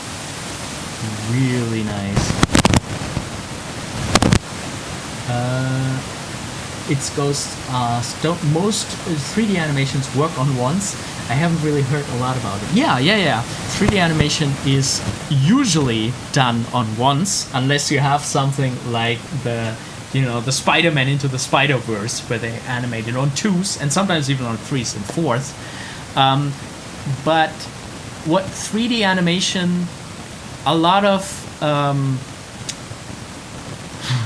Really nice. It goes, most 3D animations work on once. I haven't really heard a lot about it. Yeah. 3D animation is usually done on once, unless you have something like the Spider-Man Into the Spider-Verse, where they animate it on twos, and sometimes even on threes and fours. But what 3D animation, a lot of,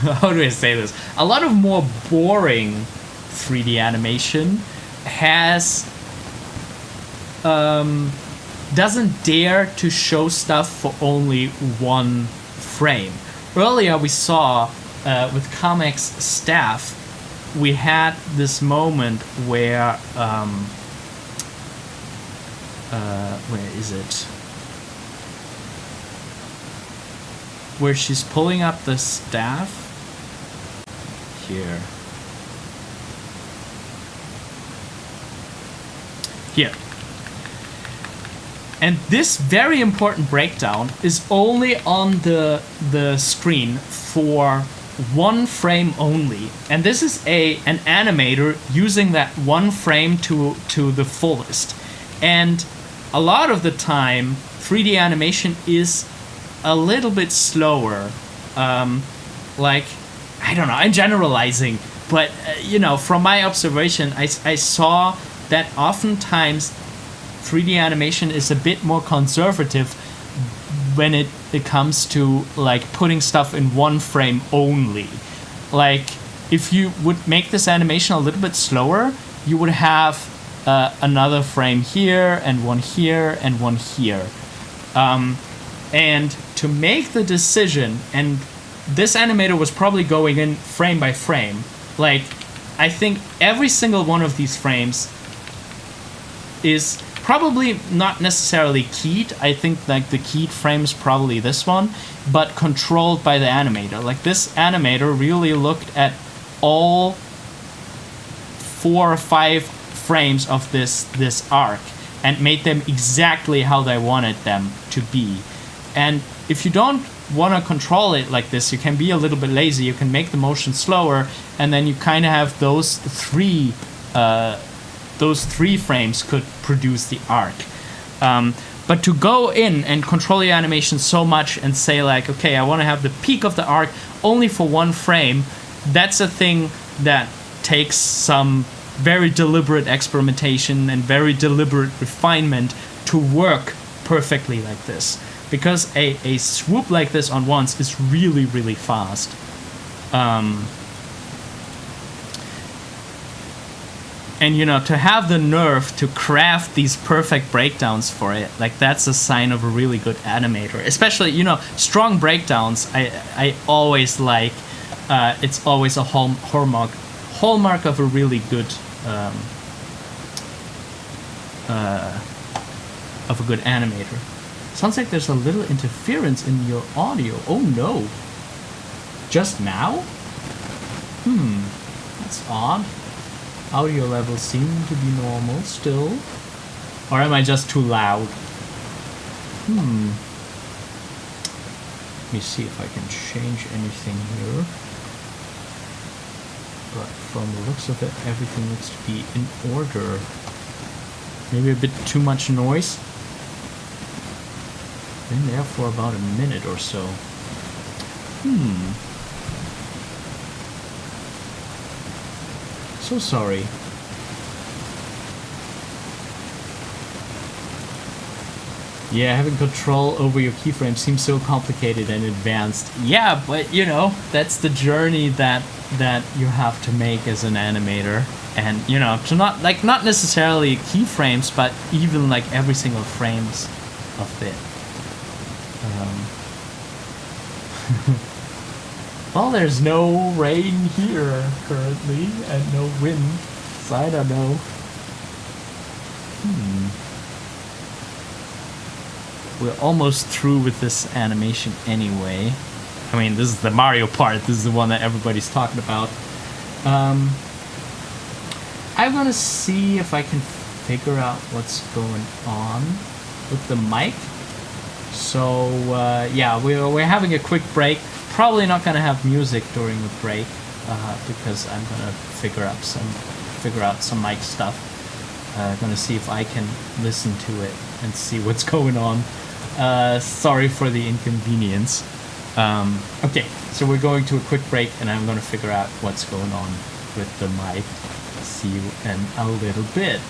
how do I say this? A lot of more boring 3D animation has, doesn't dare to show stuff for only one frame. Earlier we saw, with Kamek's staff, we had this moment where, where is it? Where she's pulling up the staff. Here. And this very important breakdown is only on the screen for one frame only. And this is an animator using that one frame to the fullest. And a lot of the time, 3D animation is a little bit slower. Like, I don't know, I'm generalizing, but from my observation, I saw that oftentimes 3D animation is a bit more conservative when it comes to like putting stuff in one frame only. Like if you would make this animation a little bit slower, you would have another frame here and one here and one here. And to make the decision, and this animator was probably going in frame by frame. Like, I think every single one of these frames is probably not necessarily keyed. I think like the keyed frame is probably this one, but controlled by the animator. Like this animator really looked at all 4 or 5 frames of this arc and made them exactly how they wanted them to be. And if you don't want to control it like this, you can be a little bit lazy. You can make the motion slower, and then you kind of have those three frames could produce the arc. But to go in and control the animation so much and say like, okay, I want to have the peak of the arc only for one frame, that's a thing that takes some very deliberate experimentation and very deliberate refinement to work perfectly like this. Because a swoop like this on once is really, really fast. And to have the nerve to craft these perfect breakdowns for it, like that's a sign of a really good animator. Especially, strong breakdowns, I always like. It's always a hallmark of a really good animator. Sounds like there's a little interference in your audio. Oh no. Just now? That's odd. Audio levels seem to be normal still. Or am I just too loud? Let me see if I can change anything here. But from the looks of it, everything looks to be in order. Maybe a bit too much noise. Been there for about a minute or so. So sorry. Yeah, having control over your keyframe seems so complicated and advanced. Yeah, but that's the journey that you have to make as an animator. And to not necessarily keyframes, but even like every single frames of it. Well, there's no rain here currently, and no wind, so I don't know. We're almost through with this animation anyway. I mean, this is the Mario part. This is the one that everybody's talking about. I'm gonna see if I can figure out what's going on with the mic. So yeah, we're having a quick break. Probably not gonna have music during the break because I'm gonna figure out some mic stuff. Gonna see if I can listen to it and see what's going on. Sorry for the inconvenience. Okay, so we're going to a quick break, and I'm gonna figure out what's going on with the mic. See you in a little bit.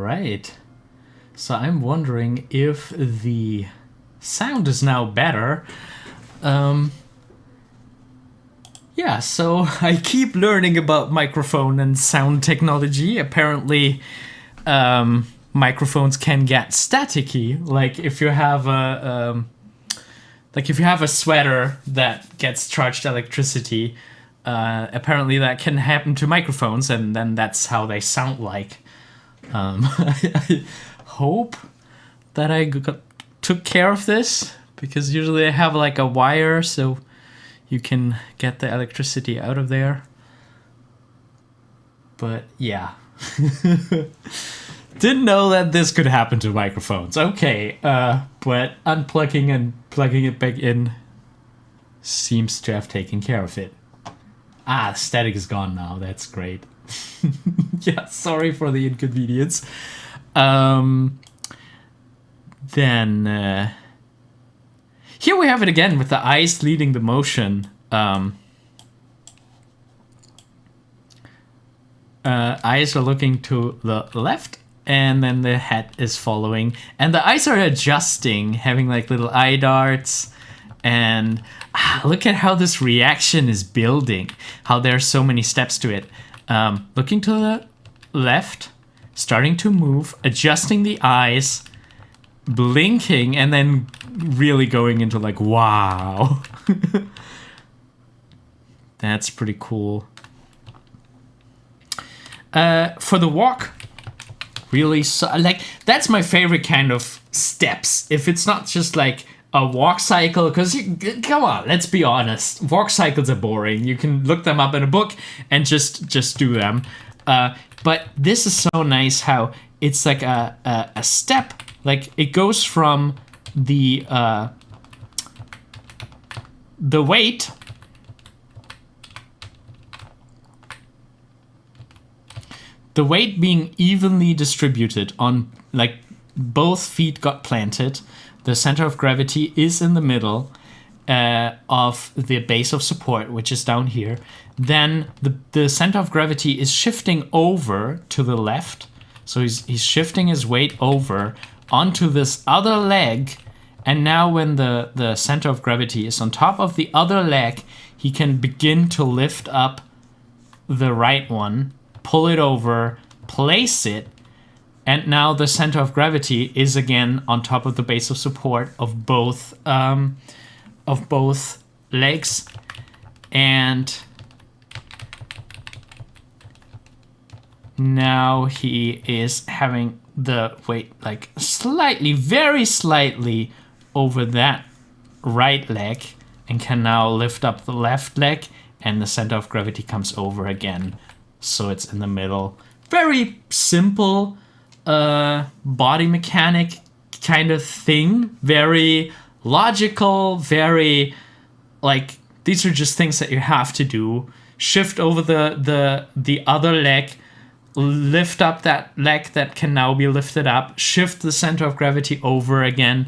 right. So I'm wondering if the sound is now better. Yeah, so I keep learning about microphone and sound technology. Apparently, microphones can get staticky. Like if you have a sweater that gets charged electricity, apparently that can happen to microphones, and then that's how they sound like. I hope that I took care of this, because usually I have like a wire so you can get the electricity out of there. But yeah. Didn't know that this could happen to microphones. Okay, but unplugging and plugging it back in seems to have taken care of it. Ah, static is gone now. That's great. Yeah, sorry for the inconvenience. Then here we have it again with the eyes leading the motion. Eyes are looking to the left, and then the head is following, and the eyes are adjusting, having like little eye darts. And look at how this reaction is building, how there are so many steps to it. Looking to the left, starting to move, adjusting the eyes, blinking, and then really going into like, wow. That's pretty cool. For the walk, really, like, that's my favorite kind of steps. If it's not just like a walk cycle, because come on, let's be honest, walk cycles are boring. You can look them up in a book and just do them. But this is so nice how it's like a step, like it goes from the weight being evenly distributed on, like, both feet got planted. The center of gravity is in the middle of the base of support, which is down here. Then the center of gravity is shifting over to the left. So he's shifting his weight over onto this other leg. And now when the center of gravity is on top of the other leg, he can begin to lift up the right one, pull it over, place it, and now the center of gravity is again on top of the base of support of both legs. And now he is having the weight like slightly, very slightly over that right leg, and can now lift up the left leg, and the center of gravity comes over again, so it's in the middle. Very simple body mechanic kind of thing. Very logical, very, like, these are just things that you have to do. Shift over the other leg, lift up that leg that can now be lifted up, shift the center of gravity over again.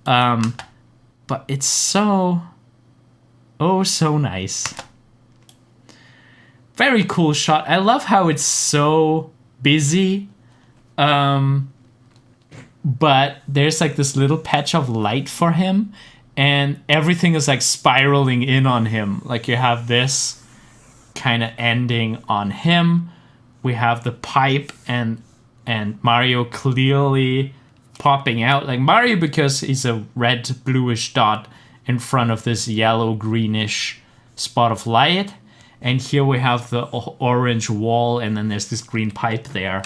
But it's so nice. Very cool shot. I love how it's so busy. But there's like this little patch of light for him, and everything is like spiraling in on him. Like you have this kind of ending on him. We have the pipe and Mario clearly popping out. Like Mario, because he's a red bluish dot in front of this yellow greenish spot of light. And here we have the orange wall, and then there's this green pipe there.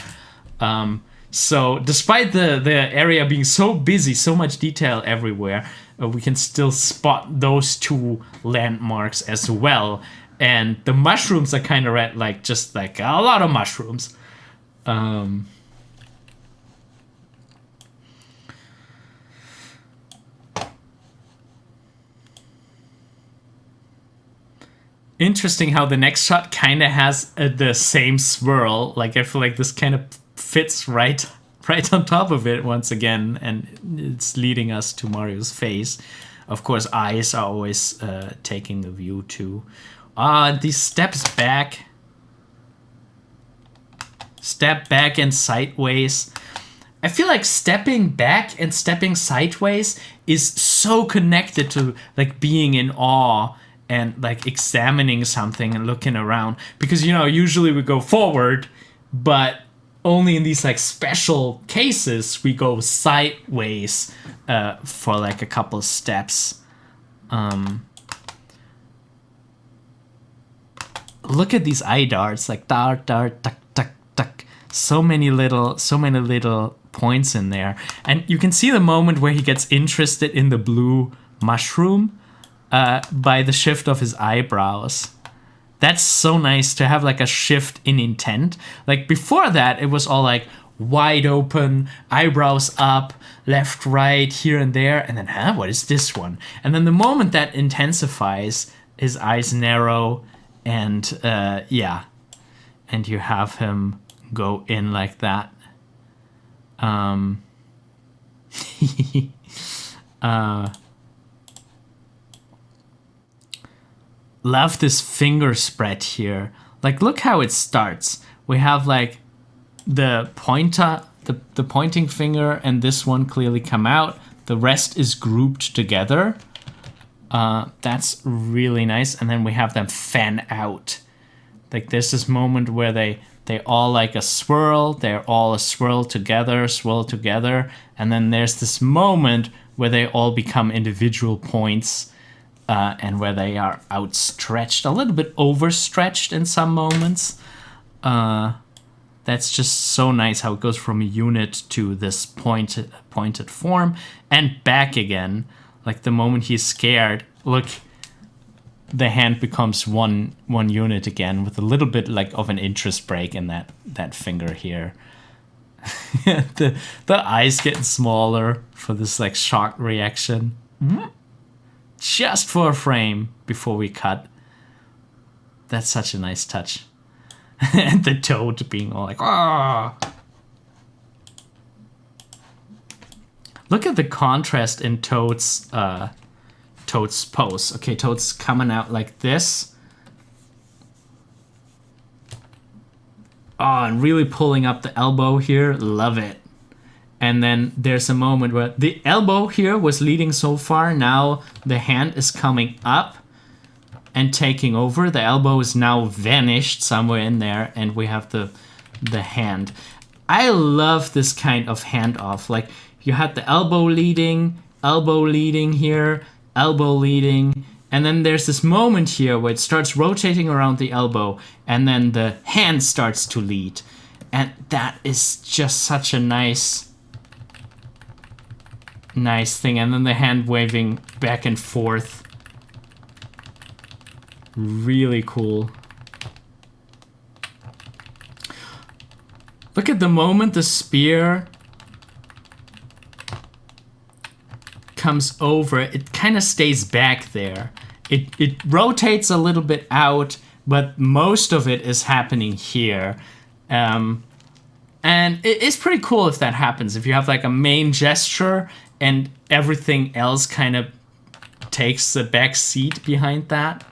So despite the area being so busy, so much detail everywhere, we can still spot those two landmarks as well. And the mushrooms are kind of red, like just like a lot of mushrooms. Interesting how the next shot kind of has the same swirl. Like I feel like this kind of fits right on top of it once again, and it's leading us to Mario's face. Of course, eyes are always taking the view too. These steps back, Step back and sideways. I feel like stepping back and stepping sideways is so connected to like being in awe and like examining something and looking around, because usually we go forward, but only in these like special cases we go sideways for like a couple steps. Look at these eye darts, like dart, dart, tuck, tuck, tuck. So many little points in there, and you can see the moment where he gets interested in the blue mushroom by the shift of his eyebrows. That's so nice to have like a shift in intent. Like before that, it was all like wide open, eyebrows up, left, right, here and there, and then what is this one? And then the moment that intensifies, his eyes narrow, and and you have him go in like that. Love this finger spread here. Like, look how it starts. We have like the pointer, the pointing finger, and this one clearly come out. The rest is grouped together. That's really nice. And then we have them fan out. Like there's this moment where they all like a swirl. They're all a swirl together. And then there's this moment where they all become individual points. And where they are outstretched, a little bit overstretched in some moments. That's just so nice how it goes from a unit to this pointed form and back again. Like the moment he's scared, look, the hand becomes one unit again with a little bit like of an interest break in that finger here. the eyes getting smaller for this like shock reaction. Mm-hmm. Just for a frame before we cut. That's such a nice touch. And the toad being all like, ah. Look at the contrast in Toad's pose. Okay, Toad's coming out like this. Oh, and really pulling up the elbow here. Love it. And then there's a moment where the elbow here was leading so far. Now the hand is coming up and taking over. The elbow is now vanished somewhere in there. And we have the hand. I love this kind of handoff. Like you had the elbow leading here, elbow leading. And then there's this moment here where it starts rotating around the elbow. And then the hand starts to lead. And that is just such a nice thing. And then the hand waving back and forth. Really cool. Look at the moment the spear comes over. It kind of stays back there. It rotates a little bit out, but most of it is happening here. And it's pretty cool if that happens. If you have like a main gesture and everything else kind of takes the back seat behind that.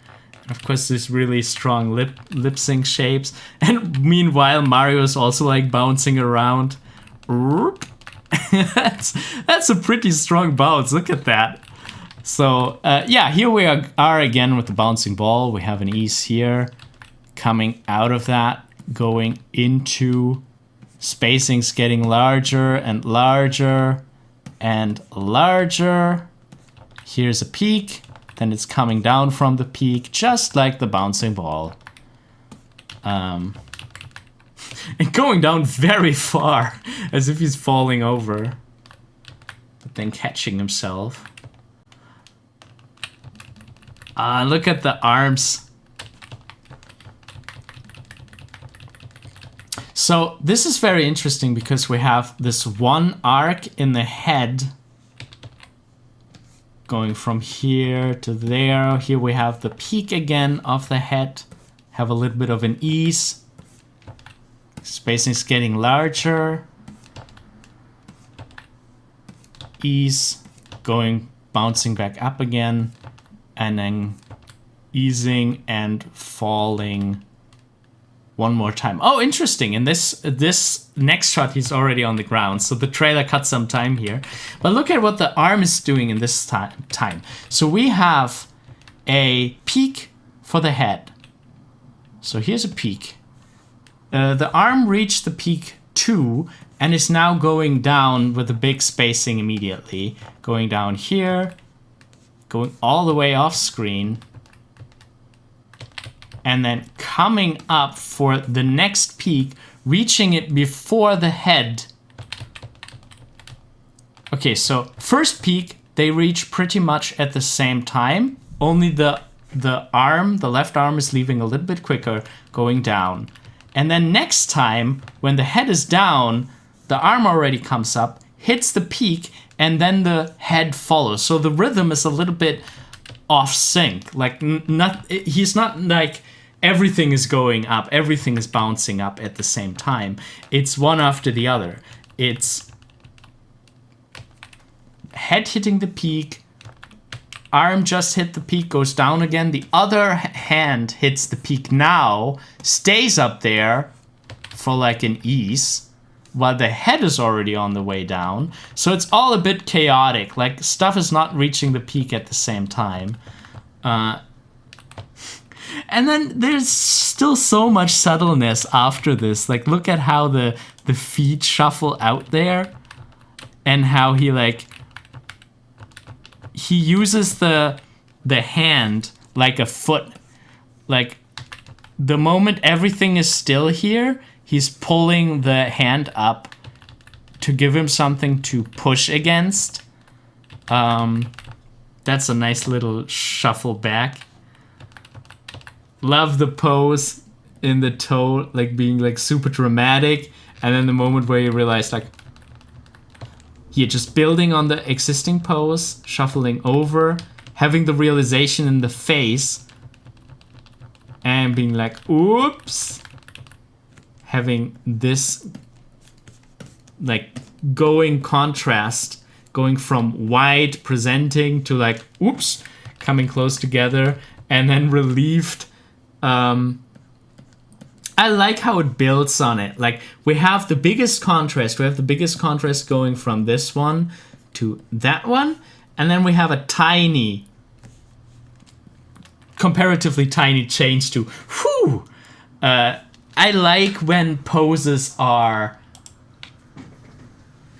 And of course, there's really strong lip sync shapes. And meanwhile, Mario's also like bouncing around. That's a pretty strong bounce. Look at that. So here we are again with the bouncing ball. We have an ease here. Coming out of that, going into spacing's getting larger and larger. And larger. Here's a peak. Then it's coming down from the peak, just like the bouncing ball. And going down very far, as if he's falling over. But then catching himself. Look at the arms. So this is very interesting because we have this one arc in the head going from here to there. Here we have the peak again of the head. Have a little bit of an ease. Spacing's getting larger. Ease, bouncing back up again. And then easing and falling one more time. Oh, interesting. In this next shot, he's already on the ground. So the trailer cut some time here. But look at what the arm is doing in this time. So we have a peak for the head. So here's a peak. The arm reached the peak 2 and is now going down with a big spacing immediately. Going down here, going all the way off screen. And then coming up for the next peak, reaching it before the head. Okay, so first peak, they reach pretty much at the same time. Only the arm, the left arm is leaving a little bit quicker, going down. And then next time, when the head is down, the arm already comes up, hits the peak, and then the head follows. So the rhythm is a little bit off sync. Like, he's not like everything is going up, everything is bouncing up at the same time. It's one after the other. It's head hitting the peak, arm just hit the peak, goes down again. The other hand hits the peak now, stays up there for like an ease, while the head is already on the way down. So it's all a bit chaotic. Like, stuff is not reaching the peak at the same time. And then there's still so much subtleness after this. Like, look at how the feet shuffle out there. And how he, like... He uses the hand like a foot. Like, the moment everything is still here, he's pulling the hand up to give him something to push against. That's a nice little shuffle back. Love the pose in the toe, like being like super dramatic. And then the moment where you realize like, you're just building on the existing pose, shuffling over, having the realization in the face, and being like, oops. Having this like going contrast, going from wide presenting to like, oops, coming close together, and then relieved. I like how it builds on it. Like, we have the biggest contrast. We have the biggest contrast going from this one to that one. And then we have a tiny, comparatively tiny change to, whew. I like when poses are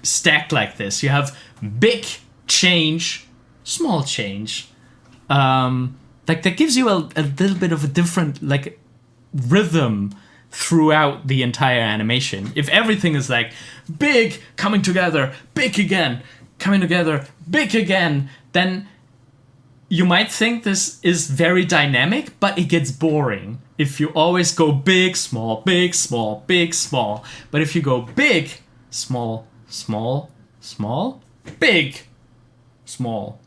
stacked like this. You have big change, small change. Like, that gives you a little bit of a different, like, rhythm throughout the entire animation. If everything is like big, coming together, big again, coming together, big again, then you might think this is very dynamic, but it gets boring. If you always go big, small, big, small, big, small. But if you go big, small, small, small, big, small,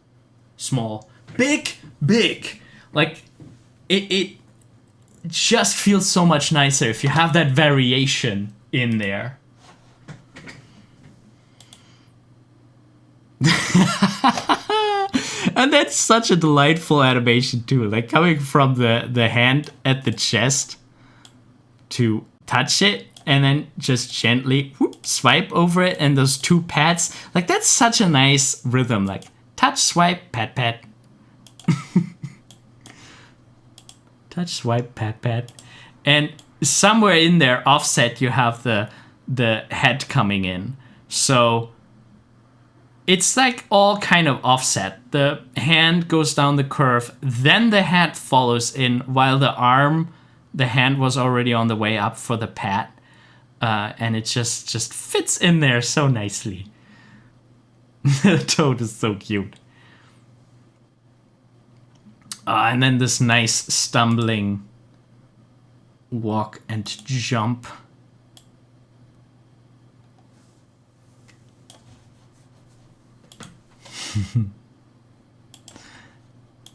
small, big, big. Like, it just feels so much nicer if you have that variation in there. And that's such a delightful animation too. Like, coming from the hand at the chest to touch it and then just gently whoop, swipe over it, and those two pats. Like, that's such a nice rhythm. Like, touch, swipe, pat, pat. Touch, swipe, pat, pat. And somewhere in there, offset, you have the head coming in. So it's like all kind of offset. The hand goes down the curve, then the head follows in, while the hand was already on the way up for the pat. And it just fits in there so nicely. The toad is so cute. And then this nice stumbling walk and jump.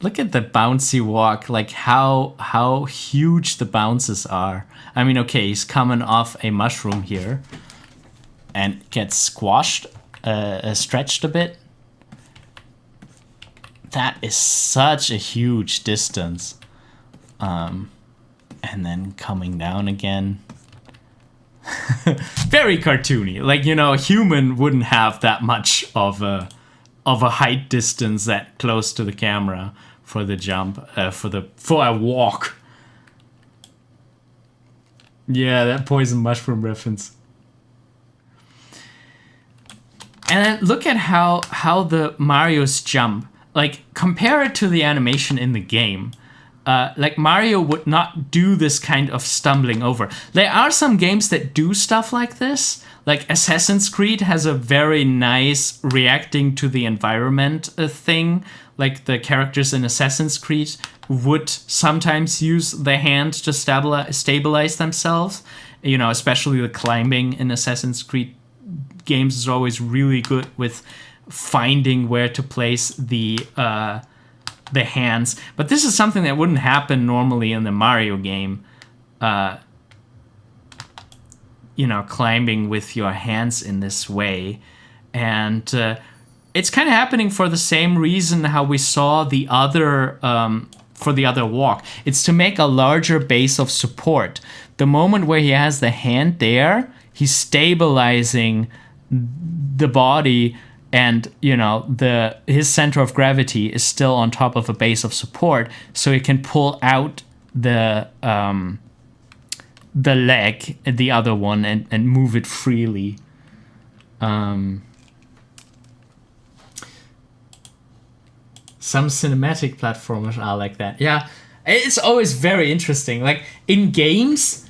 Look at the bouncy walk, like how huge the bounces are. I mean, okay, he's coming off a mushroom here and gets squashed, stretched a bit. That is such a huge distance. And And then coming down again. Very cartoony. Like, you know, a human wouldn't have that much of a height distance that close to the camera for the jump, for a walk. Yeah, that poison mushroom reference. And then look at how the Marios jump. Like, compare it to the animation in the game. Like, Mario would not do this kind of stumbling over. There are some games that do stuff like this. Like, Assassin's Creed has a very nice reacting to the environment thing. Like, the characters in Assassin's Creed would sometimes use their hand to stabilize themselves. You know, especially the climbing in Assassin's Creed games is always really good with finding where to place the hands. But this is something that wouldn't happen normally in the Mario game. You know, climbing with your hands in this way. And it's kind of happening for the same reason how we saw the other, for the other walk. It's to make a larger base of support. The moment where he has the hand there, he's stabilizing the body, and, you know, his center of gravity is still on top of a base of support, so he can pull out the leg, the other one, and move it freely. Some cinematic platformers are like that. Yeah, it's always very interesting. Like, in games,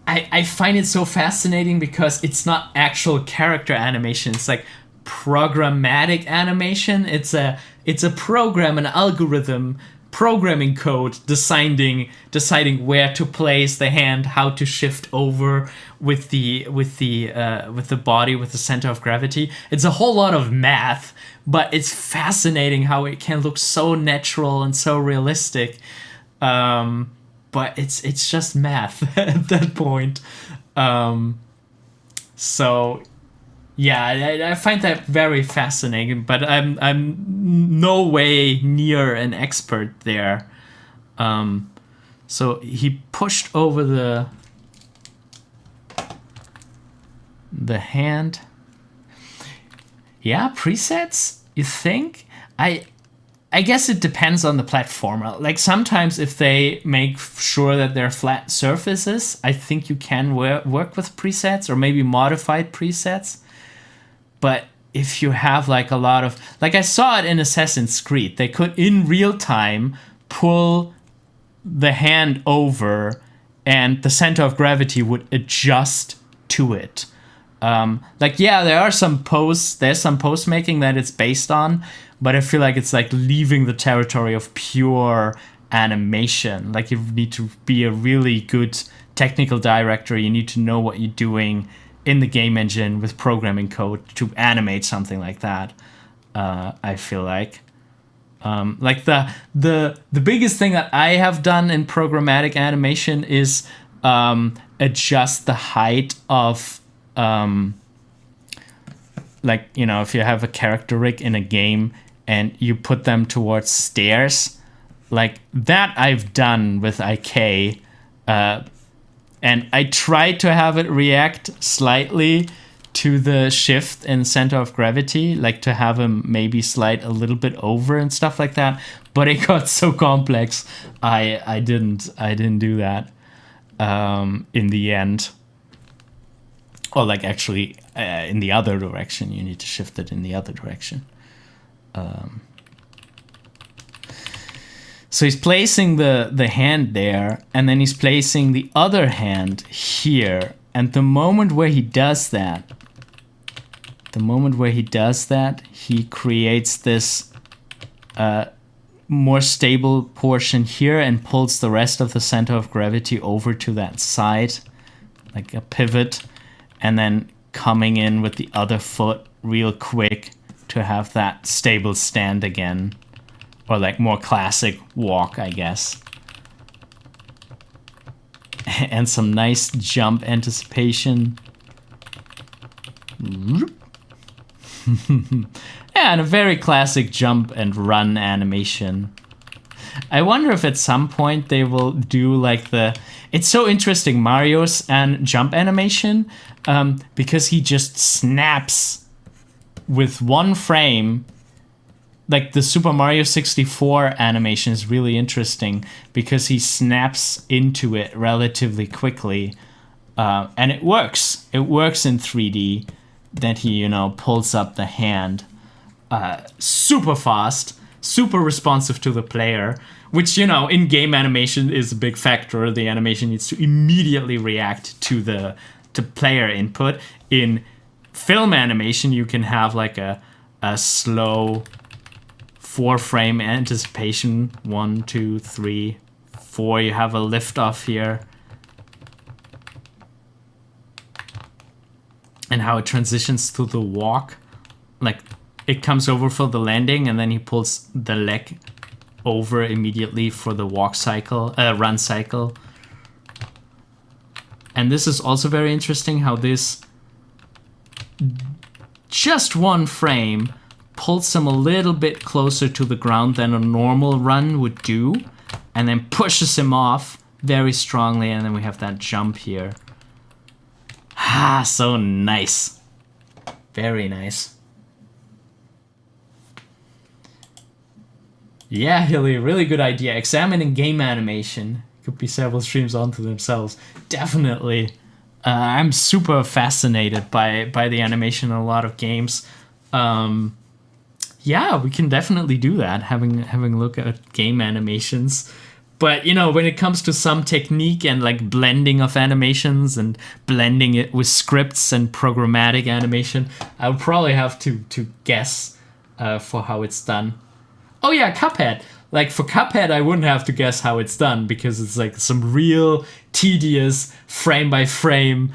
I find it so fascinating because it's not actual character animation. It's like programmatic animation. It's a program, an algorithm, programming code deciding where to place the hand, how to shift over with the body, with the center of gravity. It's a whole lot of math, but it's fascinating how it can look so natural and so realistic. But it's just math at that point. So yeah, I find that very fascinating, but I'm no way near an expert there. So he pushed over the hand. Yeah, presets, you think? I guess it depends on the platformer. Like, sometimes if they make sure that they're flat surfaces, I think you can work with presets or maybe modified presets. But if you have like a lot of, like I saw it in Assassin's Creed, they could in real time pull the hand over and the center of gravity would adjust to it. Like, yeah, there's some post making that it's based on, but I feel like it's like leaving the territory of pure animation. Like, you need to be a really good technical director. You need to know what you're doing in the game engine with programming code to animate something like that. I feel like the biggest thing that I have done in programmatic animation is adjust the height of like, you know, if you have a character rig in a game and you put them towards stairs, like that I've done with IK, and I try to have it react slightly to the shift in center of gravity, like to have him maybe slide a little bit over and stuff like that. But it got so complex, I didn't do that in the end. Or like actually in the other direction, you need to shift it in the other direction. So he's placing the hand there, and then he's placing the other hand here. And the moment where he does that, he creates this more stable portion here and pulls the rest of the center of gravity over to that side, like a pivot, and then coming in with the other foot real quick to have that stable stand again. Or like more classic walk, I guess. And some nice jump anticipation. Yeah, and a very classic jump and run animation. I wonder if at some point they will do like the... It's so interesting, Mario's and jump animation, because he just snaps with one frame. Like the Super Mario 64 animation is really interesting because he snaps into it relatively quickly. And it works. It works in 3D that he, you know, pulls up the hand super fast, super responsive to the player, which, you know, in game animation is a big factor. The animation needs to immediately react to player input. In film animation, you can have like a slow 4-frame anticipation. 1, 2, 3, 4. You have a lift off here. And how it transitions to the walk. Like, it comes over for the landing, and then he pulls the leg over immediately for the walk cycle, run cycle. And this is also very interesting how this just one frame pulls him a little bit closer to the ground than a normal run would do, and then pushes him off very strongly, and then we have that jump here. Ah, so nice. Very nice. Yeah, Hilly, really good idea. Examining game animation. Could be several streams onto themselves. Definitely. I'm super fascinated by the animation in a lot of games. Yeah, we can definitely do that, having a look at game animations. But, you know, when it comes to some technique and like blending of animations and blending it with scripts and programmatic animation, I would probably have to guess for how it's done. Oh yeah, Cuphead. Like for Cuphead, I wouldn't have to guess how it's done because it's like some real tedious frame by frame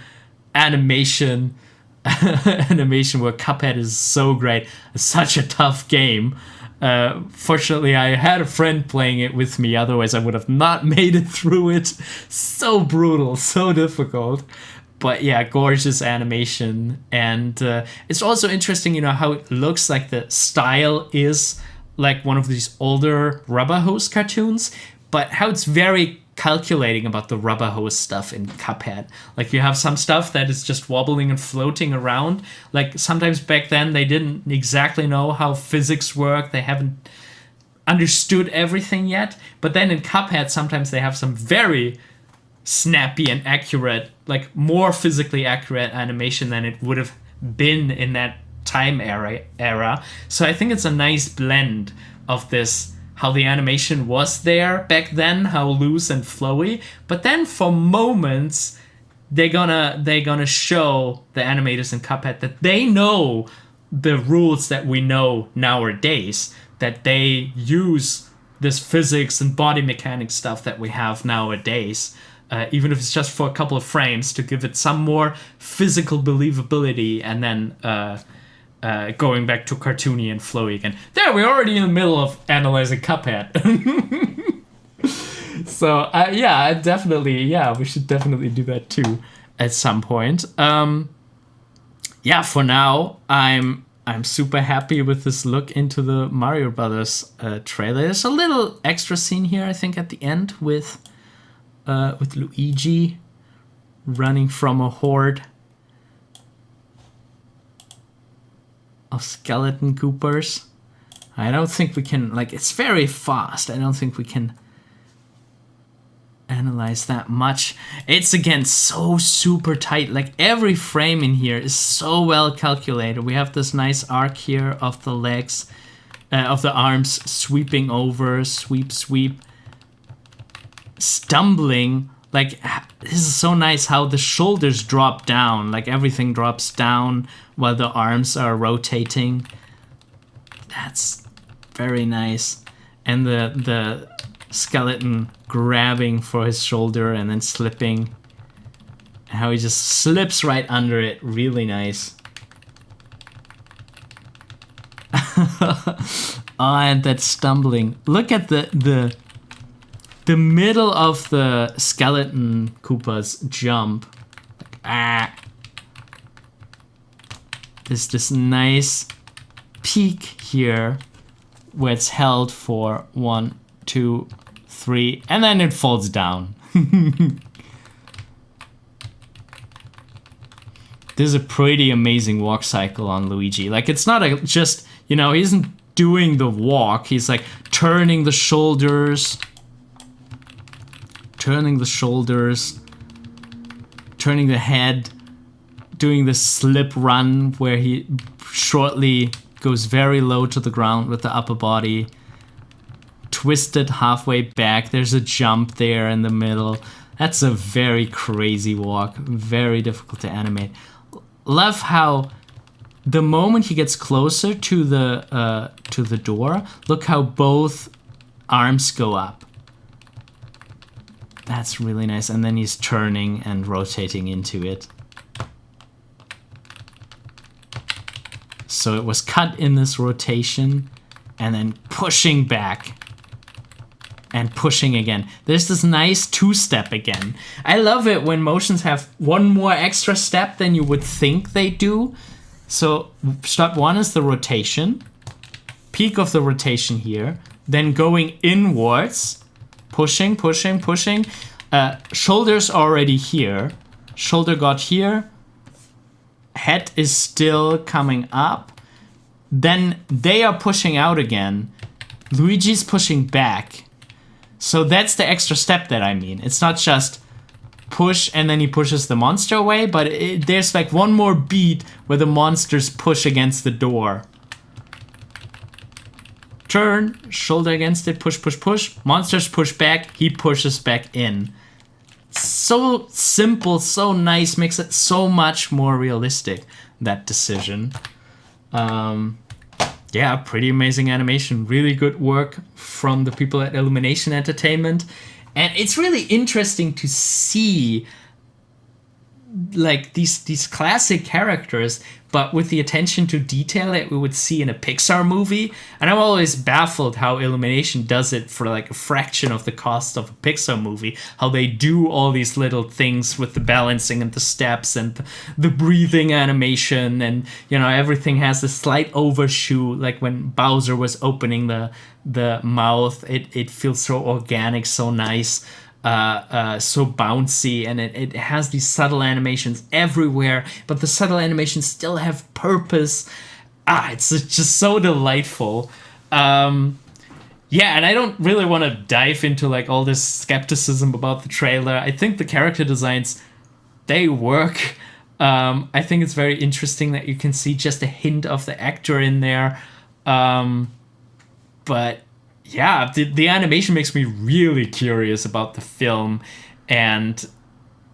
animation where Cuphead is so great. It's such a tough game. Fortunately, I had a friend playing it with me, otherwise I would have not made it through it. So brutal, so difficult. But yeah, gorgeous animation. And it's also interesting, you know, how it looks like the style is like one of these older Rubber Hose cartoons, but how it's very calculating about the Rubber Hose stuff in Cuphead. Like you have some stuff that is just wobbling and floating around. Like sometimes back then they didn't exactly know how physics work. They haven't understood everything yet. But then in Cuphead, sometimes they have some very snappy and accurate, like more physically accurate animation than it would have been in that time era. So I think it's a nice blend of this, how the animation was there back then, how loose and flowy, but then for moments they're gonna show the animators in Cuphead that they know the rules that we know nowadays, that they use this physics and body mechanics stuff that we have nowadays, even if it's just for a couple of frames, to give it some more physical believability, and then going back to cartoony and flowy again. There, we're already in the middle of analyzing Cuphead. So, yeah, definitely, yeah, we should definitely do that too at some point. Yeah, for now, I'm super happy with this look into the Mario Brothers trailer. There's a little extra scene here, I think, at the end with Luigi running from a horde of skeleton Coopers. I don't think we can, like, it's very fast. I don't think we can analyze that much. It's, again, so super tight. Like, every frame in here is so well calculated. We have this nice arc here of the legs, of the arms sweeping over, sweep, stumbling. Like, this is so nice how the shoulders drop down. Like, everything drops down while the arms are rotating. That's very nice. And the skeleton grabbing for his shoulder and then slipping. How he just slips right under it. Really nice. Oh, and that stumbling. Look at the middle of the skeleton Koopa's jump. Like, there's this nice peak here where it's held for 1, 2, 3, and then it falls down. This is a pretty amazing walk cycle on Luigi. Like, it's not just, you know, he isn't doing the walk. He's like turning the shoulders, turning the head, doing the slip run where he shortly goes very low to the ground with the upper body, twisted halfway back. There's a jump there in the middle. That's a very crazy walk, very difficult to animate. Love how the moment he gets closer to the door, look how both arms go up. That's really nice. And then he's turning and rotating into it. So it was cut in this rotation and then pushing back and pushing again. There's this nice two-step again. I love it when motions have one more extra step than you would think they do. So step 1 is the rotation, peak of the rotation here, then going inwards, pushing, pushing, pushing. Shoulders already here, shoulder got here, head is still coming up, then they are pushing out again, Luigi's pushing back. So that's the extra step that I mean. It's not just push and then he pushes the monster away, but there's like one more beat where the monsters push against the door. Turn, shoulder against it, push, push, push. Monsters push back, he pushes back in. So simple, so nice, makes it so much more realistic, that decision. Yeah, pretty amazing animation. Really good work from the people at Illumination Entertainment. And it's really interesting to see like these classic characters, but with the attention to detail that we would see in a Pixar movie. And I'm always baffled how Illumination does it for like a fraction of the cost of a Pixar movie. How they do all these little things with the balancing and the steps and the breathing animation, and you know, everything has a slight overshoot. Like when Bowser was opening the mouth, it feels so organic, so nice. So bouncy, and it has these subtle animations everywhere, but the subtle animations still have purpose. It's just so delightful. Yeah, and I don't really want to dive into like all this skepticism about the trailer. I think the character designs, they work. I think it's very interesting that you can see just a hint of the actor in there. But yeah, the animation makes me really curious about the film, and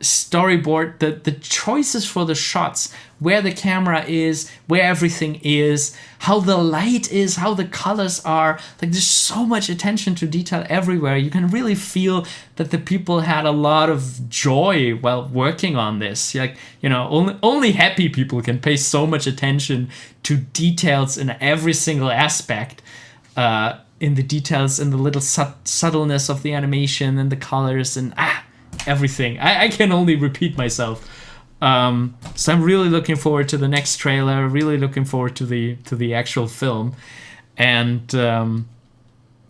storyboard, the choices for the shots, where the camera is, where everything is, how the light is, how the colors are. Like, there's so much attention to detail everywhere. You can really feel that the people had a lot of joy while working on this. Like, you know, only happy people can pay so much attention to details in every single aspect. In the details and the little subtleness of the animation and the colors and everything. I can only repeat myself. So I'm really looking forward to the next trailer. Really looking forward to the actual film, and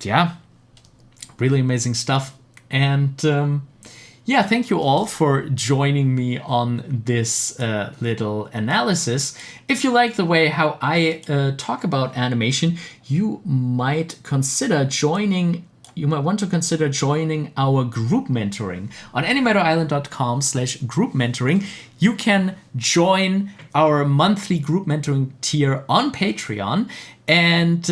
yeah, really amazing stuff. And yeah, thank you all for joining me on this little analysis. If you like the way how I talk about animation, you might want to consider joining our group mentoring. On animatorisland.com/group mentoring, you can join our monthly group mentoring tier on Patreon. And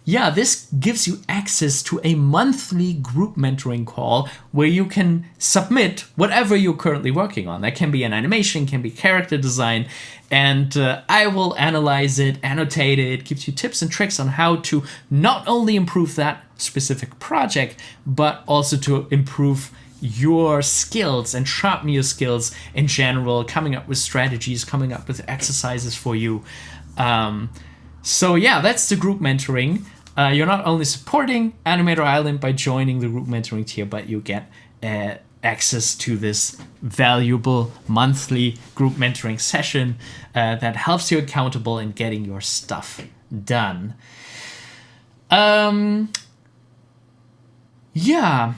yeah, this gives you access to a monthly group mentoring call where you can submit whatever you're currently working on. That can be an animation, can be character design, and I will analyze it, annotate it, gives you tips and tricks on how to not only improve that specific project, but also to improve your skills and sharpen your skills in general, coming up with strategies, coming up with exercises for you. So yeah, that's the group mentoring. You're not only supporting Animator Island by joining the group mentoring tier, but you get access to this valuable monthly group mentoring session that helps you accountable in getting your stuff done. yeah,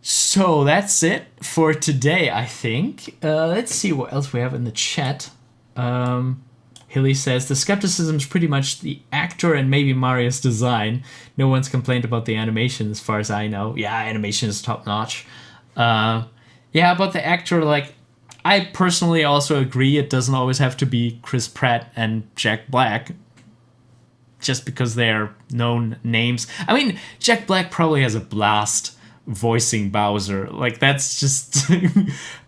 so that's it for today, I think. Let's see what else we have in the chat. Hilly says, the skepticism is pretty much the actor and maybe Mario's design. No one's complained about the animation as far as I know. Yeah, animation is top notch. Yeah, about the actor, like, I personally also agree it doesn't always have to be Chris Pratt and Jack Black just because they're known names. I mean, Jack Black probably has a blast voicing Bowser. Like, that's just...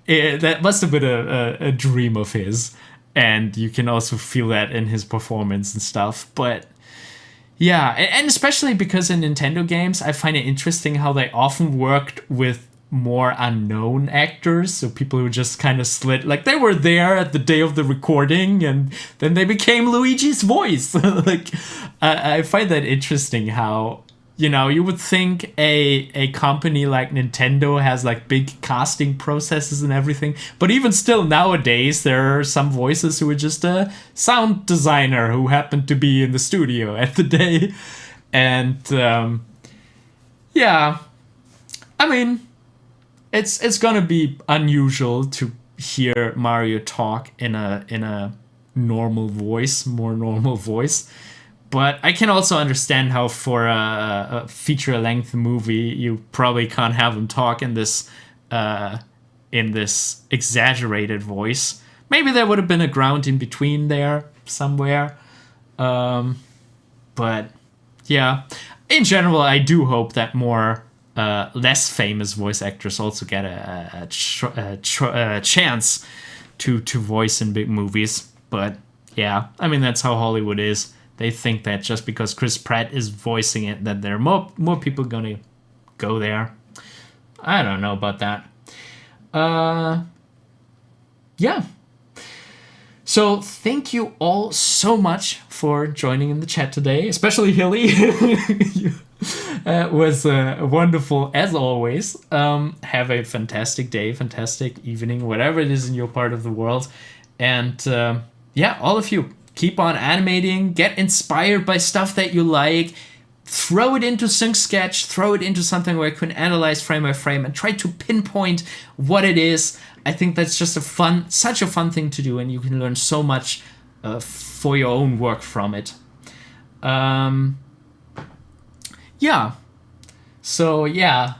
that must have been a dream of his. And you can also feel that in his performance and stuff. But yeah, and especially because in Nintendo games, I find it interesting how they often worked with more unknown actors. So people who just kind of slid, like they were there at the day of the recording and then they became Luigi's voice. Like, I find that interesting how, you know, you would think a company like Nintendo has like big casting processes and everything, but even still nowadays there are some voices who are just a sound designer who happened to be in the studio at the day. And yeah, I mean, it's gonna be unusual to hear Mario talk in a normal voice, more normal voice. But I can also understand how for a feature-length movie, you probably can't have him talk in this exaggerated voice. Maybe there would have been a ground in between there somewhere. But yeah, in general, I do hope that more less famous voice actors also get a chance to voice in big movies. But yeah, I mean, that's how Hollywood is. They think that just because Chris Pratt is voicing it, that there are more people gonna go there. I don't know about that. Yeah. So thank you all so much for joining in the chat today, especially Hilly. It was wonderful as always. Have a fantastic day, fantastic evening, whatever it is in your part of the world. And yeah, all of you, keep on animating, get inspired by stuff that you like, throw it into Sync Sketch, throw it into something where you can analyze frame by frame and try to pinpoint what it is. I think that's just such a fun thing to do, and you can learn so much for your own work from it. Yeah. So yeah,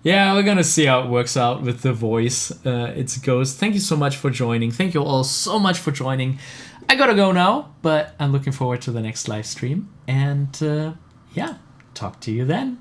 we're gonna see how it works out with the voice. It goes. Thank you so much for joining. Thank you all so much for joining. I gotta go now, but I'm looking forward to the next live stream. And yeah, talk to you then.